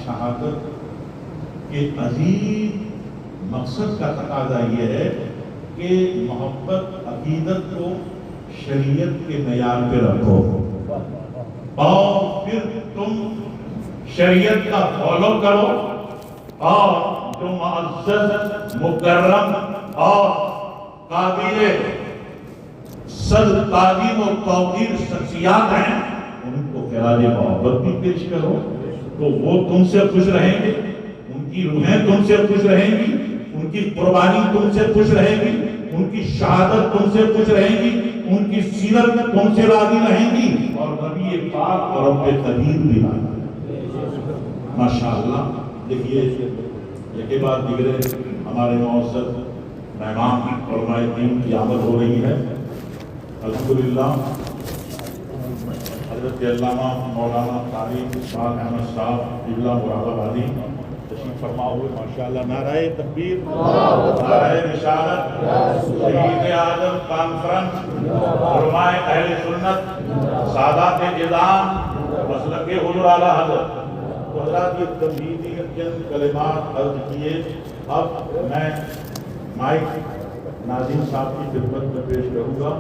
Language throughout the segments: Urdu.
شہادت کے عظیم مقصد کا تقاضا یہ ہے کہ محبت عقیدت کو شریعت کے معیار پہ رکھو اور پھر تم شریعت کا فالو کرو اور جو معزز مکرم اور قابل صد تعظیم و توقیر شخصیات ہیں ان کو خراج محبت بھی پیش کرو تو وہ تم سے خوش رہیں گے، ان کی روحیں تم سے خوش رہیں گی، ان کی قربانی تم سے خوش رہے گی، ان کی شہادت تم سے خوش رہے گی، ان کی سیرت تم سے راضی رہیں گی اور نبی پاک اور رب قدیر بھی ماشاءاللہ۔ دیکھیے یہ کے بعد دیگرے ہمارے معزز مہمان علماء دین کی آمد ہو رہی ہے۔ الحمدللہ حضرت علامہ مولانا طارق شاہ احمد صاحب قبلہ مراد آبادی تشریف فرما ہوئے، ماشاءاللہ۔ نعرہ تکبیر، نعرہ رسالت، شہید اعظم کانفرنس، علماء اہل سنت، سادات اعظام، مسلک حضور اعلیٰ حضرت۔ تو حضرات یہ تمہیدی چند کلمات عرض کیے، اب میں مائک ناظم صاحب کی خدمت میں پیش کروں گا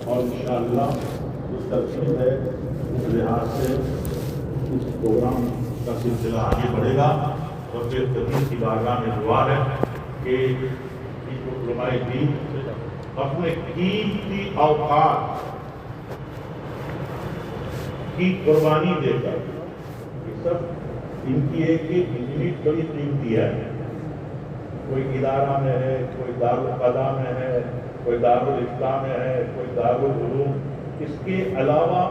اور انشاءاللہ اس ترتیب ہے اس لحاظ سے اس پروگرام کا سلسلہ آگے بڑھے گا۔ اور پھر قدیر کی بارگاہ میں دعا ہے کہ علماء دین اپنے قیمتی اوقات کی قربانی دے کر، یہ سب ان کی ایک اتنی بڑی قیمتی ہے، کوئی ادارہ میں ہے، کوئی دارالقضا میں ہے، کوئی دارالفتاء میں ہے، کوئی دارالعلوم، اس کے علاوہ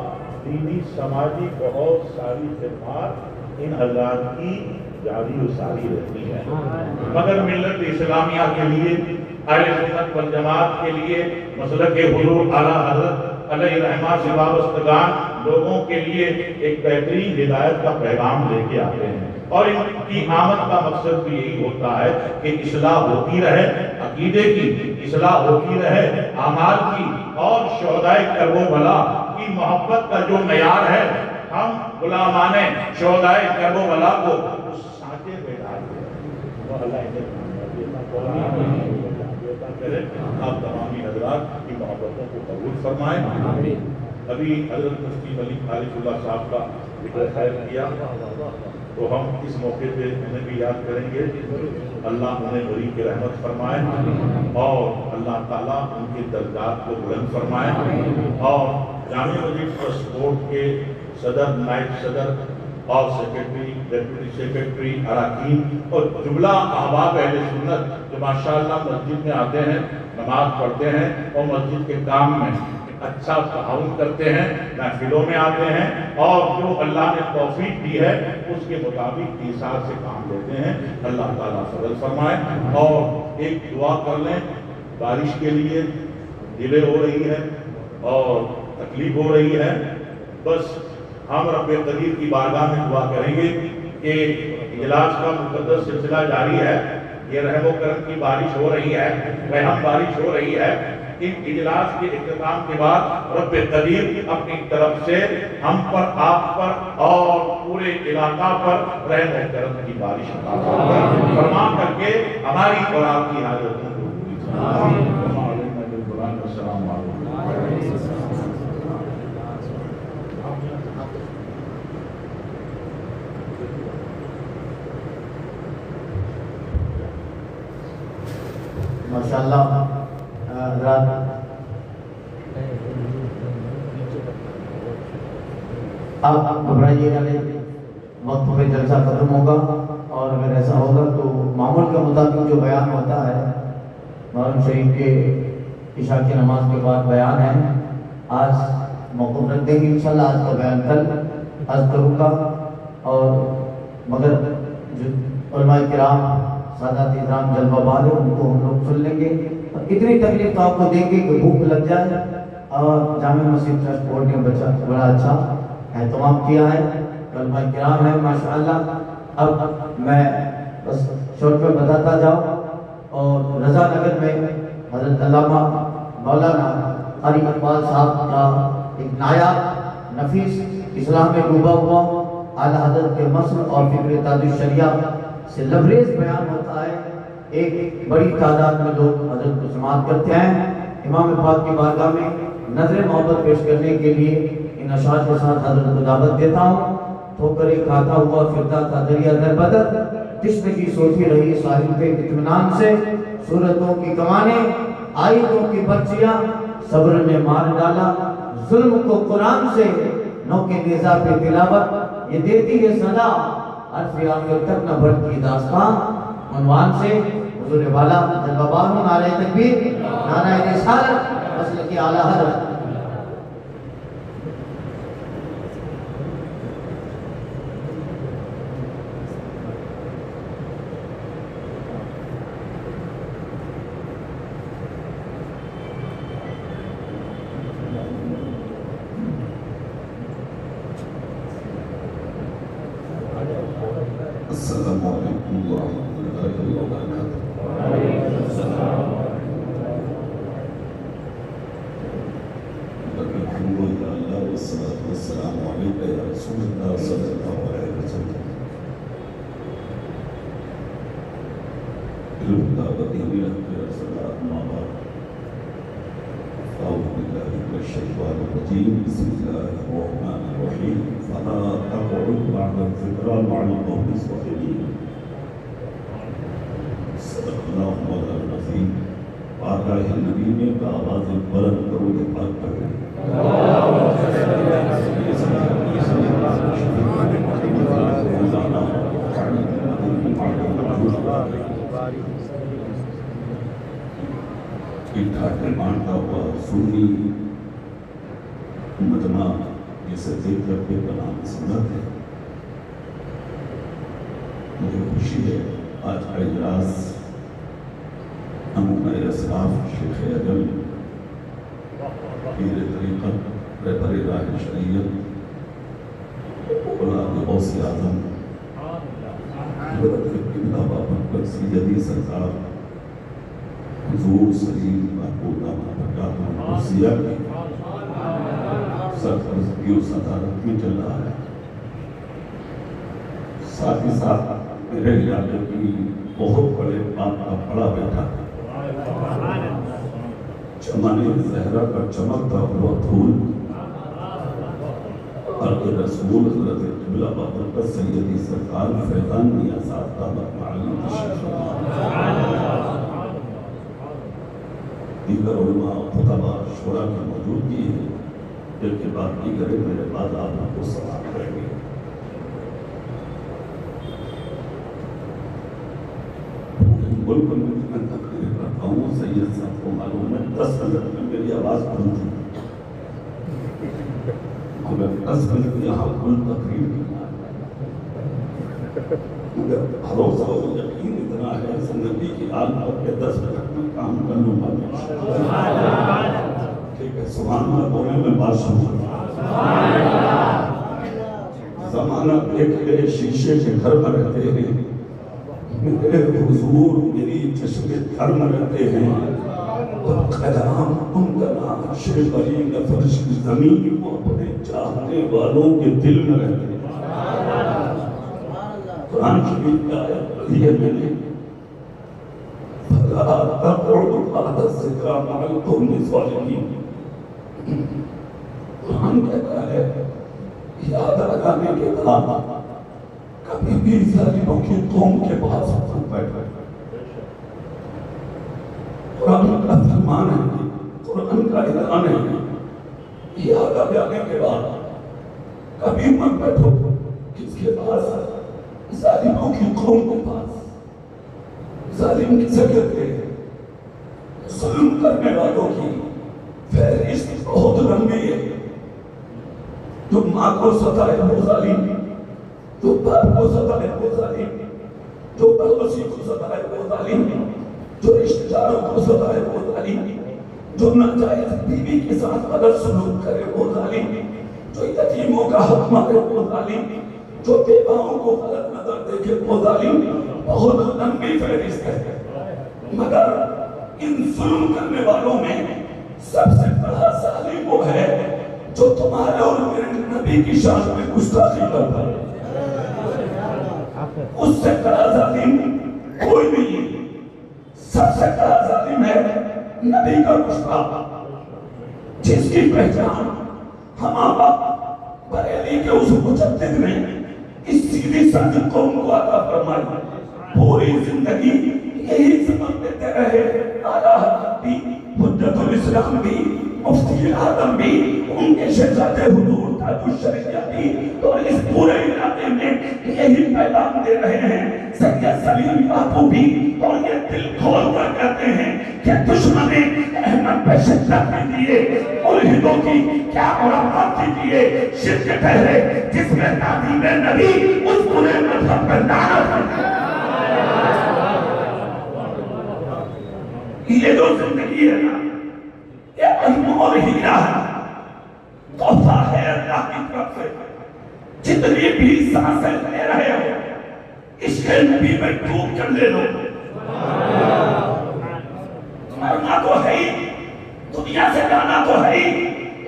دینی سماجی بہت ساری خدمات ان حضرات کی جاری و ساری رہتی ہے، مگر ملت اسلامیہ کے لیے، اہل سنت والجماعت کے لیے، مسلک حضور اعلیٰ حضرت علیہ رحمہ سے وابستگان لوگوں کے لیے ایک بہترین ہدایت کا پیغام لے کے آتے ہیں، اور ان کی آمد کا مقصد بھی یہی ہوتا ہے کہ اصلاح ہوتی رہے، عقیدے کی اصلاح ہوتی رہے، اعمال کی، اور شہدائے کرب و بلا کی محبت کا جو معیار ہے ہم غلامان شہدائے کرب و بلا کو اس سانچے میں ڈال دیں۔ وہ اللہ آپ تمامی حضرات کی محبتوں کو قبول فرمائیں۔ ابھی حضرت مفتی ملک عارف اللہ صاحب کا ذکر خیر کیا تو ہم اس موقع پہ انہیں بھی یاد کریں گے، اللہ انہیں بری کی رحمت فرمائے اور اللہ تعالیٰ ان کے درجات کو بلند فرمائے، اور جامعہ مسجد ٹرسٹ کے صدر، نائب صدر اور سیکرٹری، ڈیپٹی سیکرٹری، اراکین اور جملہ احباب اہل سنت جو ماشاءاللہ مسجد میں آتے ہیں، نماز پڑھتے ہیں اور مسجد کے کام میں اچھا تعاون کرتے ہیں، محفلوں میں آتے ہیں اور جو اللہ نے توفیق دی ہے اس کے مطابق ایثار سے کام لیتے ہیں، اللہ تعالیٰ فضل فرمائے۔ اور ایک دعا کر لیں، بارش کے لیے ڈیلے ہو رہی ہے اور تکلیف ہو رہی ہے، بس ہم رب قدیر کی بارگاہ میں دعا کریں گے کہ اجلاس کا مقدس سلسلہ جاری ہے، یہ رحم و کرم کی بارش ہو رہی ہے، رحم بارش ہو رہی ہے۔ ان اجلاس کے اختتام کے بعد رب قدیر اپنی طرف سے ہم پر، آپ پر اور پورے علاقہ پر رحم و کرم کی بارش فرما کر کے ہماری اور آپ کی حاجتوں کو پوری فرمائے۔ السلام علیکم۔ ماشاءاللہ حضرات، آپ گھبرائیے گا نہیں، وقت پہ جلسہ ختم ہوگا، اور اگر ایسا ہوگا تو معمول کے مطابق جو بیان ہوتا ہے محرم شریف کے عشاء کی نماز کے بعد بیان ہے، آج موقف رکھ دیں گے انشاءاللہ، آج کا بیان کل عرض کروں گا، اور مگر جو علماء کرام سادات احترام جلوہ بار ہے ان کو ہم لوگ سن لیں گے، اور اتنی تکلیف تو آپ کو دیں گے کہ بھوک لگ جائے، اور جامع مسجد ٹرسٹ بورڈ نے بڑا اچھا اہتمام کیا ہے، علماء کرام ہیں ماشاءاللہ۔ اب میں بس شورٹ پہ بتاتا جاؤں، اور رضا نگر میں حضرت علامہ مولانا قاری اقبال صاحب کا ایک نایاب نفیس اسلام میں ڈوبا ہوا اعلیٰ حضرت کے مسل اور فکر تاج الشریعہ سے لبریز بیان ہوتا ہے. ایک بڑی تعداد میں لوگ حضرت کو سماعت کرتے ہیں. امام پاک کی بارگاہ میں نظر محبت پیش کرنے کے لیے ان اشعار کے ساتھ حضرت کو دعوت دیتا ہوں. ٹھوکرے کھاتا ہوا پھرتا تھا دریا در بدر، تشنگی سوتی رہی ساحل پہ اطمینان سے، صورتوں کی کمانیں آیتوں کی برچیاں صبر نے مار ڈالا ظلم کو قرآن سے، نو کے نیزہ پہ تلاوت یہ دیتی ہے صدا، حرف آخر تک نہ بڑھتی داستان. عنوان سے حضور والا جلوہ باروں، نعرہ تکبیر، نعرہ رسالت، مسلک اعلیٰ حضرت. السلام علیکم ورحمۃ اللہ وبرکاتہ. الحمد للہ والصلاة والسلام علیکہ یا رسول اللہ صلی اللہ علیہ وسلم. الہدا بدینی رحمت رسولات مابار. اعوذ باللہ من الشیطان الرجیم. بسم اللہ الرحمن الرحیم. فلا تقعد بعد الذکرى مع القوم الظالمین. صدق اللہ مولانا العظیم. بارگاہ نبی میں آواز بلند کرو کہ پاک پڑھیں. ٹھاٹے مانتا ہوا سنی مجمع جسے دیکھ کر کے بنام سنت ہے. مجھے خوشی ہے آج کا اجلاس نمونہ اسلاف شیخ اجل پیر طریقت رہبر راہ شریعت اولاد غوث اعظم حضرت قبلہ بابا سیدی سرکار حضور سلیم محبوب داماد برکاتہ القدسیہ کی سرپرستی و صدارت میں چل رہا ہے. ساتھ ہی ساتھ میرے علاقے کی بہت بڑے باپ کا بڑا بیٹا چمن زہرا کا چمکتا ہوا پھول حق رسول حضرت قبلہ بابرکت سیدی سرکار فیضان میاں صاحب دامت معلم تشریف دیگر علماء خطبہ شورا کی موجودگی ہے جن کے بعد دیگر میرے بعد آپ کو سلام کریں گے. ملک میں تقریر کرتا ہوں. سید صاحب کو معلوم ہے 10 منٹ میں میری آواز بند تھی. مگر 10 منٹ یہاں کل تقریر کی مگر بھروسہ و یقین اتنا ہے زندگی کی آل پر کے 10 منٹ میں کام کر لوں گا. ٹھیک ہے سبحان اللہ بولے میں بات سمجھوں. زمانہ دیکھ لے شیشے کے گھر میں رہتے ہیں. میرے حضور میری چشم گھر میں رہتے ہیں. کلام ان کا نام شیخ علی کا فرش کی زمین کو اپنے چاہنے والوں کے دل میں رہتے ہیں. قرآن شریف کی آیت پڑھی ہے میں نے فَلَا تَقْعُدُ بَعْدَ الذِّكْرَى مَعَ الْقَوْمِ الظَّالِمِينَ. قرآن کہتا ہے یاد لگانے کے بعد کبھی بھی ظالموں کی قوم کے پاس مت بیٹھے. قرآن کا فرمان ہے، قرآن کا اعلان ہے. یاد لگانے کے بعد کبھی مت بیٹھو کس کے پاس؟ ظالموں کی قوم کے پاس. ظالم کسے کہتے ہیں؟ ظلم کرنے والوں کی فہرست بہت لمبی ہے. جو ماں کو ستائے وہ ظالم، جو باپ کو ستائے وہ ظالم، جو پڑوسی کو ستائے وہ ظالم، جو رشتہ داروں کو ستائے وہ ظالم، جو ناجائز بیوی کے ساتھ غلط سلوک کرے وہ ظالم، جو یتیموں کا حق مارے وہ ظالم، جو بیواؤں کو غلط نظر دیکھے وہ ظالم. بہت لمبی فہرست ہے. مگر ان ظلم کرنے والوں میں سب سے بڑا ظالم وہ ہے جو تمہارے اور میرے نبی کی شان میں گستاخی کرتا ہے. اس سے بڑا ظالم کوئی نہیں ہے. سب سے بڑا ظالم ہے نبی کا گستاخ، جس کی پہچان ہمارا بریلی کے اس مجدد نے اس سیدھی سادی قوم کو عطا فرمائی. پوری زندگی یہی سبق دیتے رہے. اعلیٰ حضرت بھی، حجت الاسلام بھی، مفتی اعظم بھی، ان کے شہزادے حضور تاج الشریعہ بھی، اور اس پورے علاقے میں یہی پیغام دے رہے ہیں. سید سلیم باپو بھی، اور یہ دل کھول کر کہتے ہیں کہ دشمن احمد پہ شدت بھی دیے، ملحدوں کی کیا مرمت بھی دیے، شرک ٹھہرے جس میں تعظیم نبی، اس پورے مذہب پر لعنت ہے. یہ جو زندگی ہے نا، یہ انمول ہیرا ہے، تحفہ ہے اللہ کی طرف سے. جتنی بھی سانسیں لے رہے ہو، عشق نبی میں ڈوب کر لے لو. مرنا تو ہے ہی، دنیا سے جانا تو ہے ہی،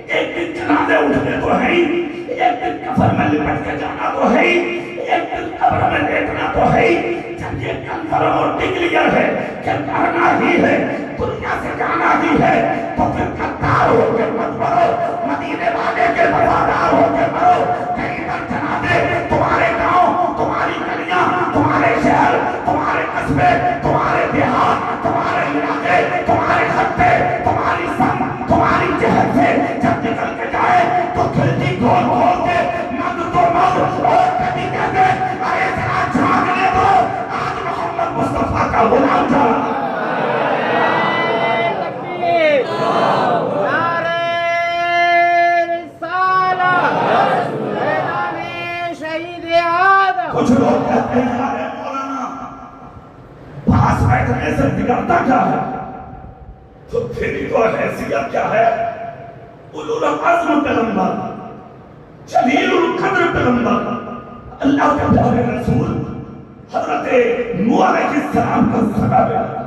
ایک دن جنازے اٹھنے تو ہے ہی، ایک دن کفن میں لپٹ کے جانا تو ہے ہی، ایک دن قبر میں لیٹنا تو ہے ہی. جب یہ کنفرم اور ڈکلیئر ہے کہ مرنا ہی ہے، دنیا سے جانا ہی ہے، تو پھر غدار ہو کے مت مرو، مدینے والے کے وفادار ہو کے مرو. کہیں پر جنازے تمہارے گاؤں، تمہاری گلیاں، تمہارے شہر، تمہارے قصبے، تمہارے دیہات، تمہارے علاقے، تمہارے خطے، تمہاری سم، تمہاری جہت سے جب نکل کے جائے تو کھلتی کھول کھول کے مد تو مد، اور کبھی کہتے ارے ذرا جھانکنے دو، آج محمد مصطفیٰ کا غلام تھا. کچھ لوگ کہتے ہیں ارے مولانا پاس بیٹھنے سے بگڑتا کیا ہے؟ تو تیری تو حیثیت کیا ہے؟ اولو العزم پیغمبر، جلیل القدر پیغمبر، اللہ کے پیارے رسول حضرت نوح علیہ السلام کا سگا بیٹا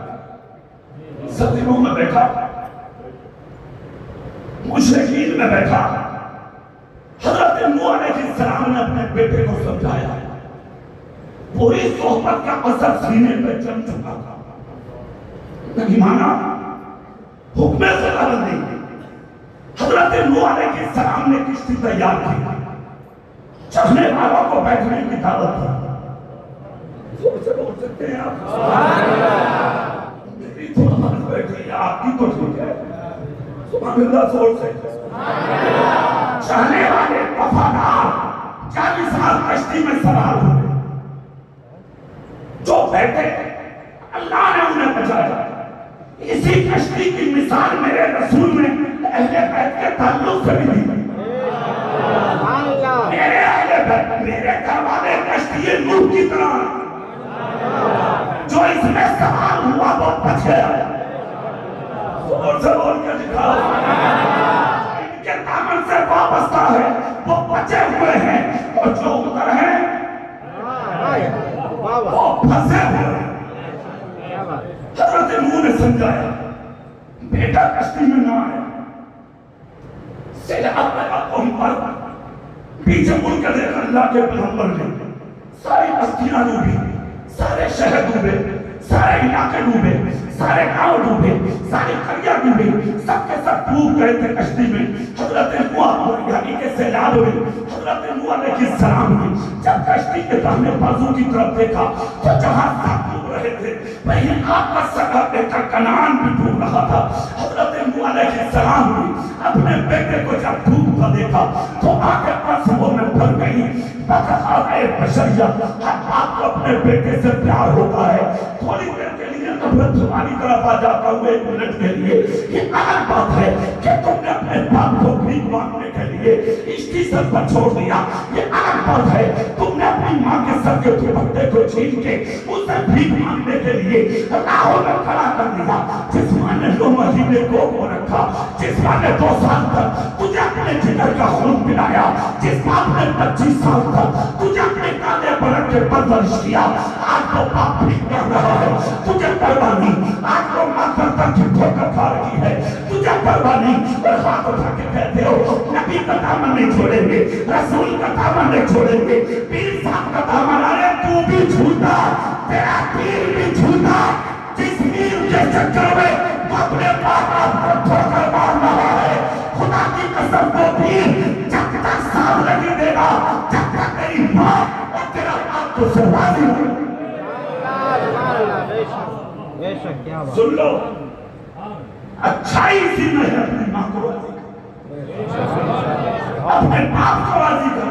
ظالموں میں بیٹھا، مشرکین میں بیٹھا. حضرت نوح علیہ السلام نے اپنے بیٹے کو سمجھایا. پوری صحبت کا اثر سینے پہ جم چکا تھا، نہیں مانا، حکم خدا بندی. حضرت نوح علیہ السلام نے کشتی تیار کی، چڑھنے والوں کو بیٹھنے کی دعوت دی. زور سے بول سکتے ہیں آپ؟ میری تو آواز بیٹھی ہے، آپ کی تو ٹھیک ہے. سبحان اللہ، زور سے. چڑھنے والے وفادار 40 سال کشتی میں سوار ہوئے، جو بیٹھے اللہ نے انہیں بچایا. اسی کشتی کی مثال میرے رسول نے اہل بیت کے تعلق سے بھی دی. میرے اہل بیت، میرے گھر والے کشتی نوح کی طرح، جو اس میں سوار ہوا وہ بچ گیا. زور سے بول کے دکھاؤ. ان کے دامن سے وابستہ ہے وہ بچے ہوئے ہیں، اور جو ادھر ہیں وہ پھنسے ہوئے ہیں. حضرت نوح نے سمجھایا بیٹا کشتی میں نہ آئے. سیلاب لگا قوم پر، پیچھے مڑ کے دیکھا اللہ کے پیغمبر نے ساری بستیاں ڈوبی، سارے شہر ڈوبے، سارے علاقے ڈوبے، سارے گاؤں ڈوبے، ساری قریہ ڈوبے، سب کے سب ڈوب گئے تھے کشتی میں. حضرت نوح یعنی کہ سیلاب میں حضرت نوح علیہ السلام نے جب کشتی کے داہنے بازو کی طرف دیکھا تو جہاں سب ڈوب رہے تھے وہیں آپ کا سگا بیٹا کنعان بھی ڈوب رہا تھا. حضرت نوح علیہ السلام نے اپنے بیٹے کو جب ڈوبتا دیکھا تو آنکھیں آنسوؤں میں بھر گئی. بقاء بشریہ ہر باپ کو اپنے بیٹے سے پیار ہوتا ہے. تھوڑی دیر کے لیے اب تمہاری طرف آ جاتا ہوں 1 منٹ کے لیے. یہ الگ بات ہے کہ تم نے اپنے باپ کو بھیک مانگنے کے لیے اشتی سر پر چھوڑ دیا. یہ الگ بات ہے تم نے اپنی ماں کے سر کے دوپٹے کو چھین کے اسے بھیک مانگنے کے لیے راہوں میں کھڑا کر دیا. جس ماں نے 2 مہینے گود میں رکھا، جس ماں نے 2 سال تک تجھے اپنے جگر کا خون پلایا، جس باپ نے 25 سال تک تجھے اپنے کاندھے پر رکھ کے پرورش کیا، آج وہ باپ بھیک کر رہا ہے. تجھے پرواہ نہیں، آج وہ ماں تک ٹھوکر کھا رہی ہے. تجھے پرواہ نہیں، اور ہاتھ اٹھا کے کہتے ہو نبی کا دامن نہیں چھوڑیں گے، رسول کا دامن نہیں چھوڑیں گے، پیر صاحب کا دامن. ارے تو تو بھی جھوٹا، تیرا پیر بھی جھوٹا، جس پیر کے چکر میں تو اپنے باپ کو ٹھوکر مار رہا ہے، خدا کی قسم وہ پیر جب تک ساتھ نہیں دے گا، جب تک تیری ماں اور تیرا باپ تو سے راضی ہو۔ سن لو، اچھائی اسی میں ہے، اپنی ماں کو راضی کر، اپنے باپ کو راضی کر۔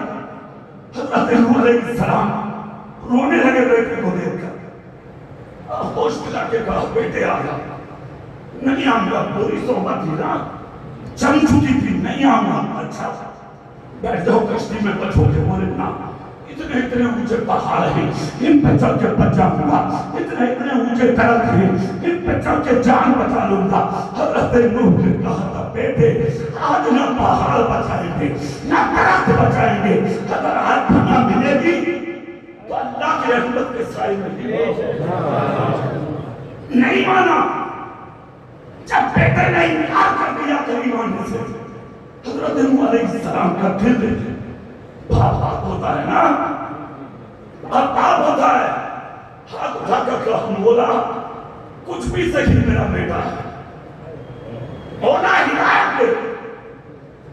حضرت نوح علیہ السلام رونے لگے بیٹے کو دیکھ کر، ہوش ملا کے کہا بیٹے آیا، نہیں آؤں گا، پوری صحبت تھی نا، چم چکی تھی، نہیں آؤں گا، اچھا بیٹھ جاؤ کشتی میں، بچو کے بولے نا، اتنے اونچے پہاڑ ہیں، ان پہ چل کے بچ جاؤں گا، اتنے اونچے درخت ہیں، ان پہ چل کے جان بچا لوں گا۔ حضرت نوح نے کہا تھا بیٹے آج نہ پہاڑ بچائیں گے نہ درخت بچائیں گے، اگر آج دنیا ملے گی تو اللہ کی رحمت کے سائے میں نہیں مانا۔ جب بیٹے نے انکار کر دیا کہیں ماننے سے، حضرت نوح علیہ السلام کا دل باپ ہوتا ہے نا، باپ ہوتا ہے، ہاتھ اٹھا کر کہا مولا کچھ بھی صحیح میرا بیٹا ہے، مولا ہدایت دے،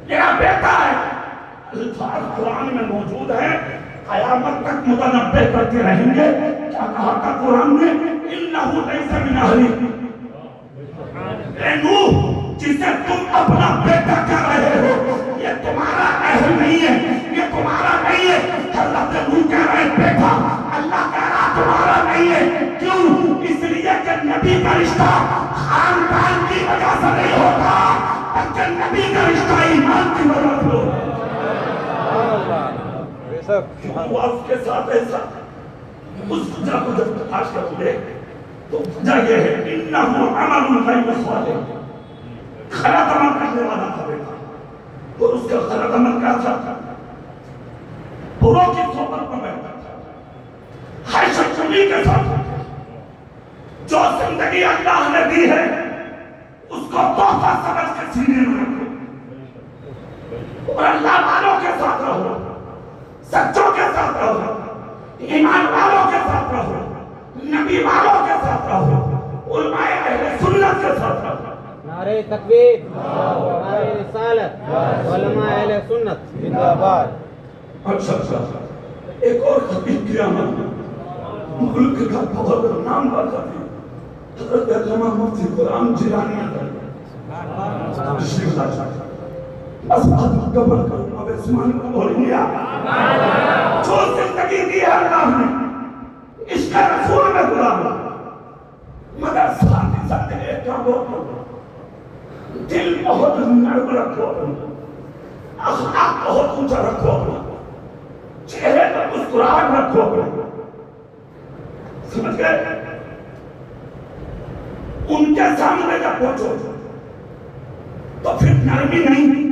میرا بیٹا ہے۔ الفاظ قرآن میں موجود ہیں، قیامت تک متنبع کرتے رہیں گے۔ کیا کہا تھا قرآن میں؟ انہو لیس من اہلک، اے نوح جسے تم اپنا بیٹا کہہ رہے ہو یہ تمہارا اہل نہیں ہے، یہ تمہارا نہیں ہے۔ حضرت نوح کہہ رہے بیٹا، اللہ کہہ رہا تمہارا نہیں ہے۔ کیوں؟ اس لیے کہ نبی کا رشتہ خاندان کی وجہ سے نہیں ہوتا، بلکہ نبی کا رشتہ ایمان کی وجہ سے ہوتا۔ ہوا اس کے ساتھ ایسا، اس وجہ کو جب تلاش کرو گے تو وجہ یہ ہے انہو عمل غیر صالح، غلط عمل کرنے والا تھا بیٹا، اور اس کا غلط عمل کیا تھا؟ بروں کی صحبت میں بیٹھتا تھا، ہر شخصی کے ساتھ جو زندگی اللہ نے دی ہے اس کو تحفہ سمجھ کے سینے میں رکھو، اور اللہ والوں کے ساتھ رہو، سچوں کے ساتھ رہو، ایمان والوں کے ساتھ رہو، نبی والوں کے ساتھ رہو، علماء اہل سنت کے ساتھ رہو۔ نعرہ تکبیر، نعرہ رسالت، علماء اہل سنت زندہ باد۔ اچھا ایک اور خطیب قیامت ملک کا بہت نام باتا تھی، حضرت علامہ مفتی قرآن جیلانی بس بات قبل کرو، اب اسمان کو بول گیا جو زندگی دی ہے اللہ نے عشق رسول میں غلام، مگر ساتھ ہی ساتھ ایک کام ہو، دل بہت نرم رکھو، اخلاق بہت اونچا رکھو، چہرے پر مسکراہٹ رکھو، سمجھ گئے؟ ان کے سامنے جب پہنچو تو پھر نرمی نہیں،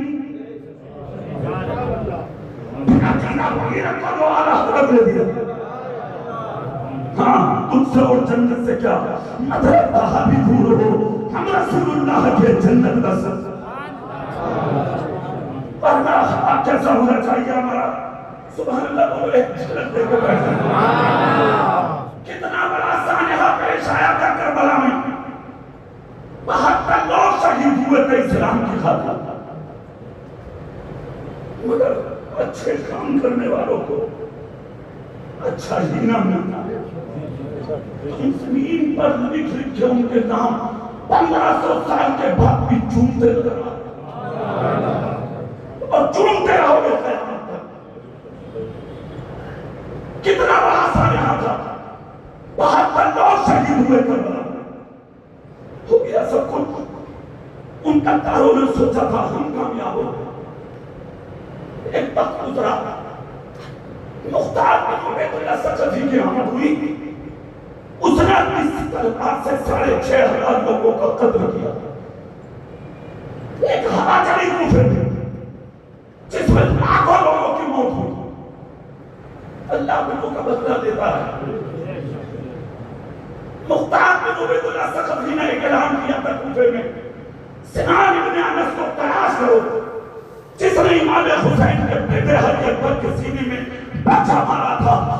جناب وہی رکھا جو آلہ حضرت نے دیا۔ ہاں تجھ سے اور جنت سے کیا مدد کہا بھی دور ہو، ہم رسول اللہ کے جنت کا سب ورنہ آپ کیسا ہونا چاہیے ہمارا؟ سبحان اللہ بولو، ایک جھلک دے کے بیٹھے کتنا بڑا سانحہ پیش آیا تھا کربلا میں، 72 لوگ شہید ہوئے تھے اسلام کی خاطر، مگر اچھے کام کرنے والوں کو اچھا ہی نہ ملتا۔ زمین پر لکھ کے ان کے نام 1500 سال کے بعد بھی چومتے نظر اور چومتے رہو گے قیامت تک۔ کتنا بڑا سانحہ تھا، 72 لوگ شہید ہوئے کربلا میں، ہو گیا سب کچھ۔ ان کا داروں نے سوچا تھا ہم کامیاب ہو گئے، ایک وقت گزرا، مختار بن عبید اللہ ثقفی کی آمد ہوئی، اس نے اپنی تلوار سے 6500 لوگوں کا قتل کیا۔ ایک ہوا چلی کوفے میں جس میں لاکھوں لوگوں کی موت ہوئی۔ اللہ لوگوں کا بدلہ دیتا ہے۔ مختار بن عبید اللہ ثقفی نے ایک اعلان کیا تھا کوفے میں، سنان ابن انس کو تلاش کرو جس نے امام حسین کے بیٹے علی اکبر کے سینے میں بچہ مارا تھا،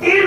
3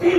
3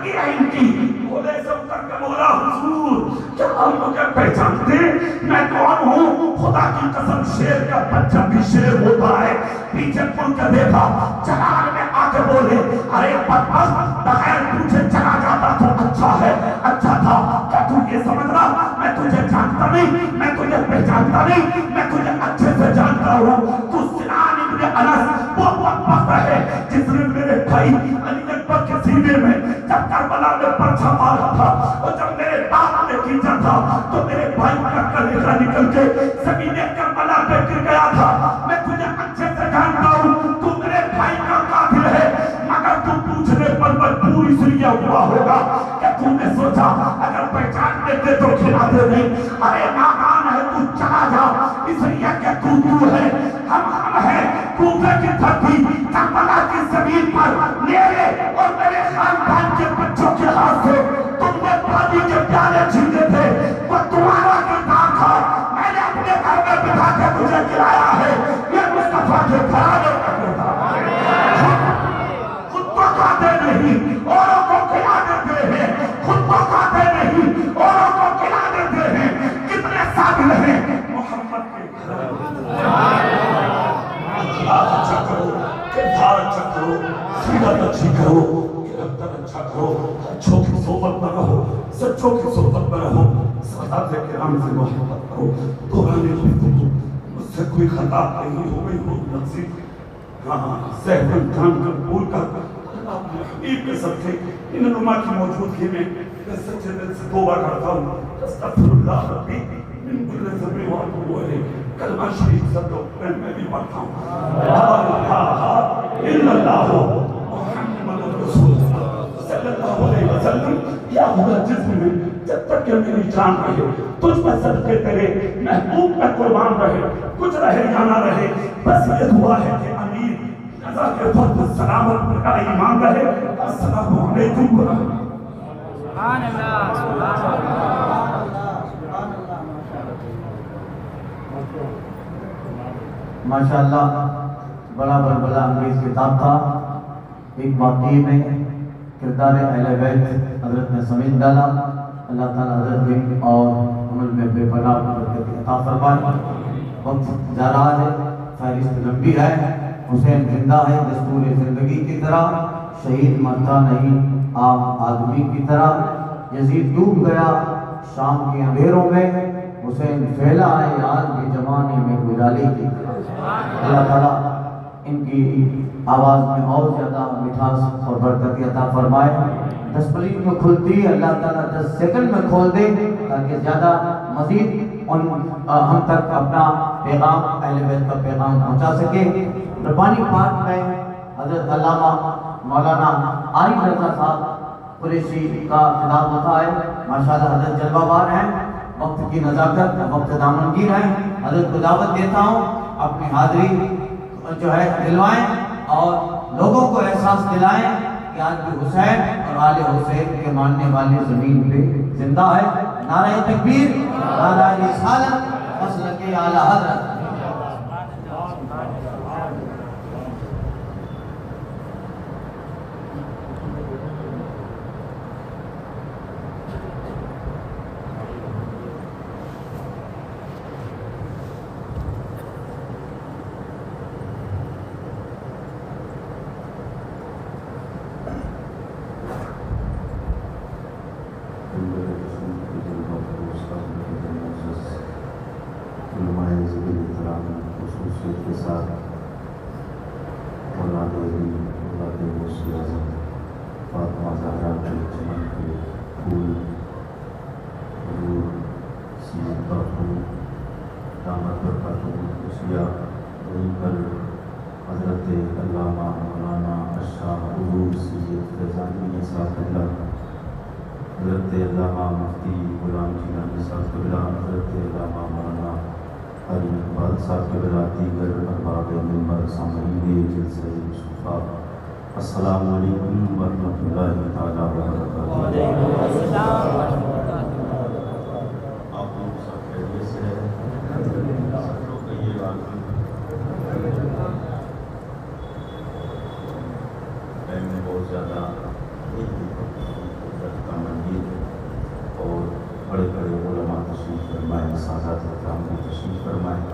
لگی ہے ان کی. بولے سب کر کے بولا حضور کیا آپ مجھے پہچانتے؟ میں کون ہوں؟ خدا کی قسم شیر کا بچہ بھی شیر ہوتا ہے. پیچھے پڑ کے دیکھا, جلال میں آ کے بولے ارے بدبخت بغیر تجھے چلا جاتا تو اچھا ہے, اچھا تھا. کیا تو یہ سمجھ رہا میں تجھے جانتا نہیں, میں تجھے پہچانتا نہیں, میں تجھے اچھے سے جانتا ہوں. تو سنان ابن انس وہ بدبخت ہے جس نے میرے بھائی علی اکبر کے سینے میں جب کربلا میں پرچہ مارا تھا, اور جب میرے باپ نے کھینچا تھا تو میرے بھائی کا کلیجہ نکل کے زمین کربلا پہ گر گیا تھا. میں تجھے اچھے سے جانتا ہوں, تو میرے بھائی کا قاتل ہے, مگر تو پوچھنے پر مجبور اس لیے ہوا ہوگا کہ تو نے سوچا اگر پہچان لیتے تو کھلاتے نہیں. ارے نادان ہے تو چلا جا, اس لیے کہ تو ہے, ہم ہیں. کوفے کی دھرتی کربلا کی زمین پر میرے اور میرے خاندان کے بچوں کے ہاتھ سے تم نے پانی کے پیالے چھینے تھے, وہ تمہارا کردار تھا. میں نے اپنے گھر میں بٹھا کے تجھے گرایا ہے. یہ مصطفیٰ کے گھرانے کا کردار ہے. خود کو کھاتے نہیں, اوروں کو کھلا دیتے ہیں. خود کو کھاتے نہیں, اوروں کو کھلا دیتے ہیں. کتنے سادل ہیں محمد کے اچھا کرو, کردار اچھا کرو, سیرت اچھی کرو, کردار اچھا کرو, اچھوں کی صحبت میں رہو, سچوں کی صحبت میں رہو, سادات کرام سے محبت کرو. قرآن میں مجھ سے کوئی خطا نہیں ہو گئی ہو نفسی, ہاں صحبت جان کر بول کر اپنے حبیب کے صدقے ان علماء کی موجودگی میں میں سچے دل سے توبہ کرتا ہوں. استغفر اللہ ربی من کل ذنب واتوب الیہ. کلمہ شریف سب لوگ میں بھی پڑھتا ہوں. لا الہ الا اللہ محمد رسول اللہ صلی اللہ علیہ وسلم. یا ہوا جسم میں جب تک کہ میری جان رہے, تجھ میں صدقے تیرے محبوب میں قربان رہے, کچھ رہے یا نہ رہے, بس یہ دعا ہے کہ امیر رضا کے فرد سلامت کا ایمان رہے. السلام علیکم ورحمۃ اللہ. سبحان اللہ, سبحان اللہ. ماشاءاللہ بڑا بلبلا انگیز کتاب تھا. ایک واقعی میں کردار اہل بیت حضرت نے سمجھ ڈالا. اللہ تعالیٰ حضرت علم اور عمل میں بے پناہ برکت عطا فرمائے. وقت جا رہا ہے, فہرست لمبی ہے. حسین زندہ ہے دستور زندگی کی طرح, شہید مرتا نہیں عام آدمی کی طرح. یزید ڈوب گیا شام کے اندھیروں میں, حسین پھیلا ہے آج کے زمانے میں اجالے کی طرح. اللہ تعالیٰ ان کی آواز میں اور زیادہ مٹھاس اور برکت عطا فرمائے. 10 منٹ میں کھلتی, اللہ تعالیٰ 10 سیکنڈ میں کھول دے تاکہ زیادہ مزید ہم تک اپنا پیغام اہل بیت کا پیغام پہنچا سکے. ربانی پاک میں حضرت علامہ مولانا عارف رضا صاحب قریشی کا خطاب ہوتا ہے. ماشاءاللہ حضرت جلوہ بار ہیں, وقت کی نزاکت, وقت دامنگیر ہیں. حضرت کو دعوت دیتا ہوں اپنی حاضری جو ہے دلوائیں اور لوگوں کو احساس دلائیں کہ آج بھی حسین اور آل حسین کے ماننے والے زمین پہ زندہ ہے. نعرہ تکبیر, نعرہ رسالت, مسلک اعلیٰ حضرت. کے ساتھ اولاد علی اولاد غوث اعظم فاطمہ زہرا کے چمن کے پھول حضور سید برحو دامت برکاتہ القدسیہ وہیں پر حضرت علامہ مولانا اشرف حضور سید فیضانی صاحب قبلہ, حضرت علامہ مفتی غلام جیلانی صاحب قبلہ, حضرت علامہ مولانا علی اقبال صاحب قبلہ, دیگر ارباب منبر سامعین جلسہ مصطفیٰ, السلام علیکم ورحمۃ اللہ تعالیٰ وبرکاتہ. آپ لوگ سب خیریت سے ہیں؟ سب لوگ کہیے گا ٹائم میں بہت زیادہ نہیں. اساتذہ بھی تشریف فرمائیں.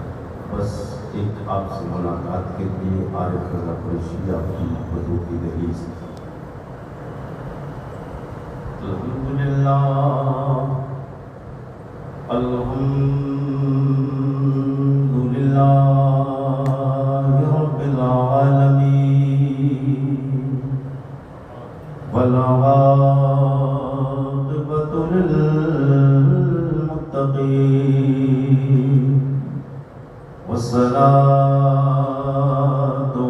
بس ایک آپ سے ملاقات کے لیے عارف رضا قریشی آپ کی حضور کی دہلیز. الحمدللہ الحمدللہ رب العالمین والعاقبۃ للمتقین والصلاة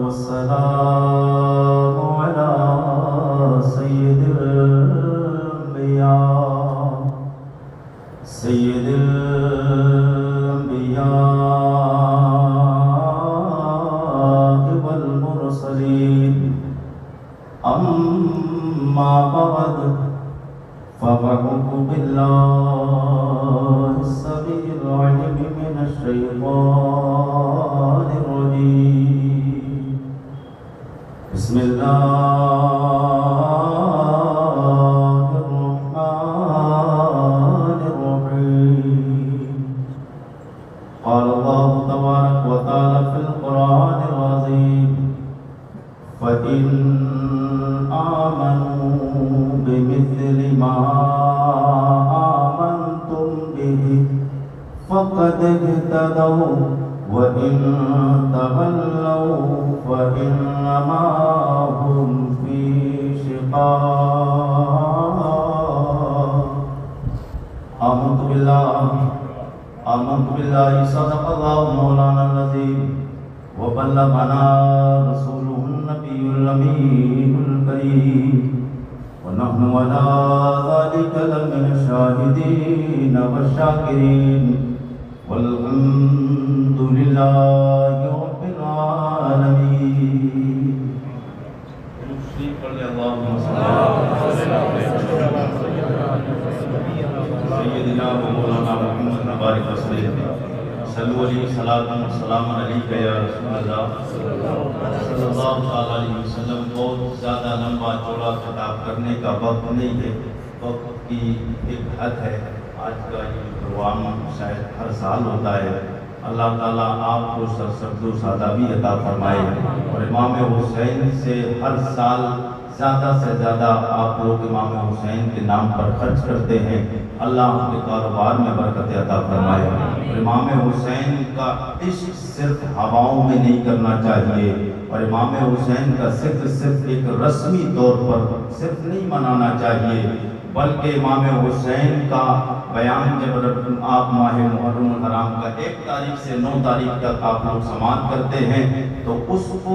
والسلام على سید الانبیاء والمرسلین. اما بعد فاعوذ باللہ السمیع العلیم من الشیطان الرجیم. بسم اللہ الرحمن الرحیم. قال اللہ تبارک وتعالی فی القرآن العظیم فإن آمنوا بمثل ما آمنتم به فقد اهتدوا وإن تولوا فإنما هم في شقاق. آمنت بالله صدق الله مولانا العظيم وبلغنا رسوله النبي الأمين الكريم ونحن على ذلك لمن الشاهدين والشاكرين والحمد لله رب العالمين. سيدنا ومولانا محمد مبارک وسلم صلو علیہ الصلاۃ والسلام علیک یا رسول اللہ صلی اللہ علیہ وسلم. بہت زیادہ لمبا چوڑا خطاب کرنے کا وقت نہیں ہے، وقت کی ایک حد ہے. آج کا یہ پروگرام شاید ہر سال ہوتا ہے. اللہ تعالیٰ آپ کو سرسبز و سادابی عطا فرمائے اور امام حسین سے ہر سال زیادہ سے زیادہ آپ لوگ امام حسین کے نام پر خرچ کرتے ہیں. اللہ آپ کے کاروبار میں برکت عطا فرمائے. اور امام حسین کا عشق صرف ہواؤں میں نہیں کرنا چاہیے اور امام حسین کا صرف ایک رسمی طور پر صرف نہیں منانا چاہیے، بلکہ امام حسین کا بیان جب آپ ماہ محرم الحرام کا 1 تاریخ سے 9 تاریخ تک آپ لوگ سماعت کرتے ہیں تو اس کو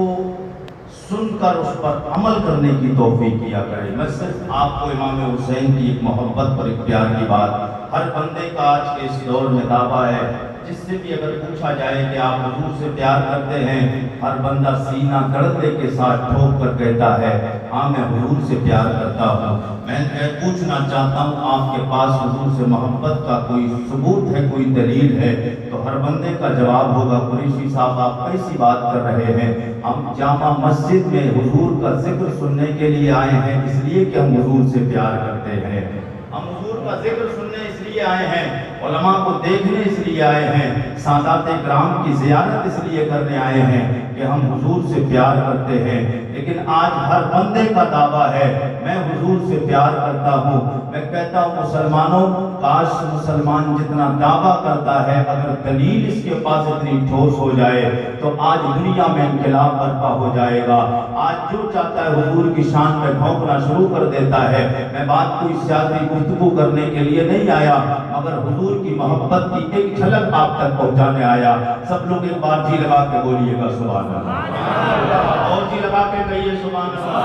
سن کر اس پر عمل کرنے کی توفیق کیا کرے. میں صرف آپ کو امام حسین کی ایک محبت اور ایک پیار کی بات، ہر بندے کا آج کے اس دور میں دعویٰ ہے، جس سے بھی اگر پوچھا جائے کہ آپ حضور سے پیار کرتے ہیں، ہر بندہ سینہ گڑدے کے ساتھ ٹھوک کر کہتا ہے ہاں میں حضور سے پیار کرتا ہوں. میں پوچھنا چاہتا ہوں آپ کے پاس حضور سے محبت کا کوئی ثبوت ہے، کوئی دلیل ہے؟ تو ہر بندے کا جواب ہوگا قریشی صاحب آپ کیسی بات کر رہے ہیں، ہم جامع مسجد میں حضور کا ذکر سننے کے لیے آئے ہیں، اس لیے کہ ہم حضور سے پیار کرتے ہیں. ہم حضور کا ذکر سننے اس لیے آئے ہیں، علماء کو دیکھنے اس لیے آئے ہیں، سادات کرام کی زیارت اس لیے کرنے آئے ہیں کہ ہم حضور سے پیار کرتے ہیں. لیکن آج ہر بندے کا دعویٰ ہے میں حضور سے پیار کرتا ہوں. میں کہتا ہوں مسلمانوں، کاش مسلمان جتنا دعویٰ کرتا ہے اگر دلیل اس کے پاس اتنی ٹھوس ہو جائے تو آج دنیا میں انقلاب برپا ہو جائے گا. آج جو چاہتا ہے حضور کی شان میں بھونکنا شروع کر دیتا ہے. میں بات کوئی سیاسی گفتگو کرنے کے لیے نہیں آیا، مگر حضور کی محبت کی ایک جھلک آپ تک پہنچانے آیا. سب لوگ ایک بار جی لگا کے بولیے گا سبحان اللہ، اور جی لگا کے کہیے سبحان اللہ.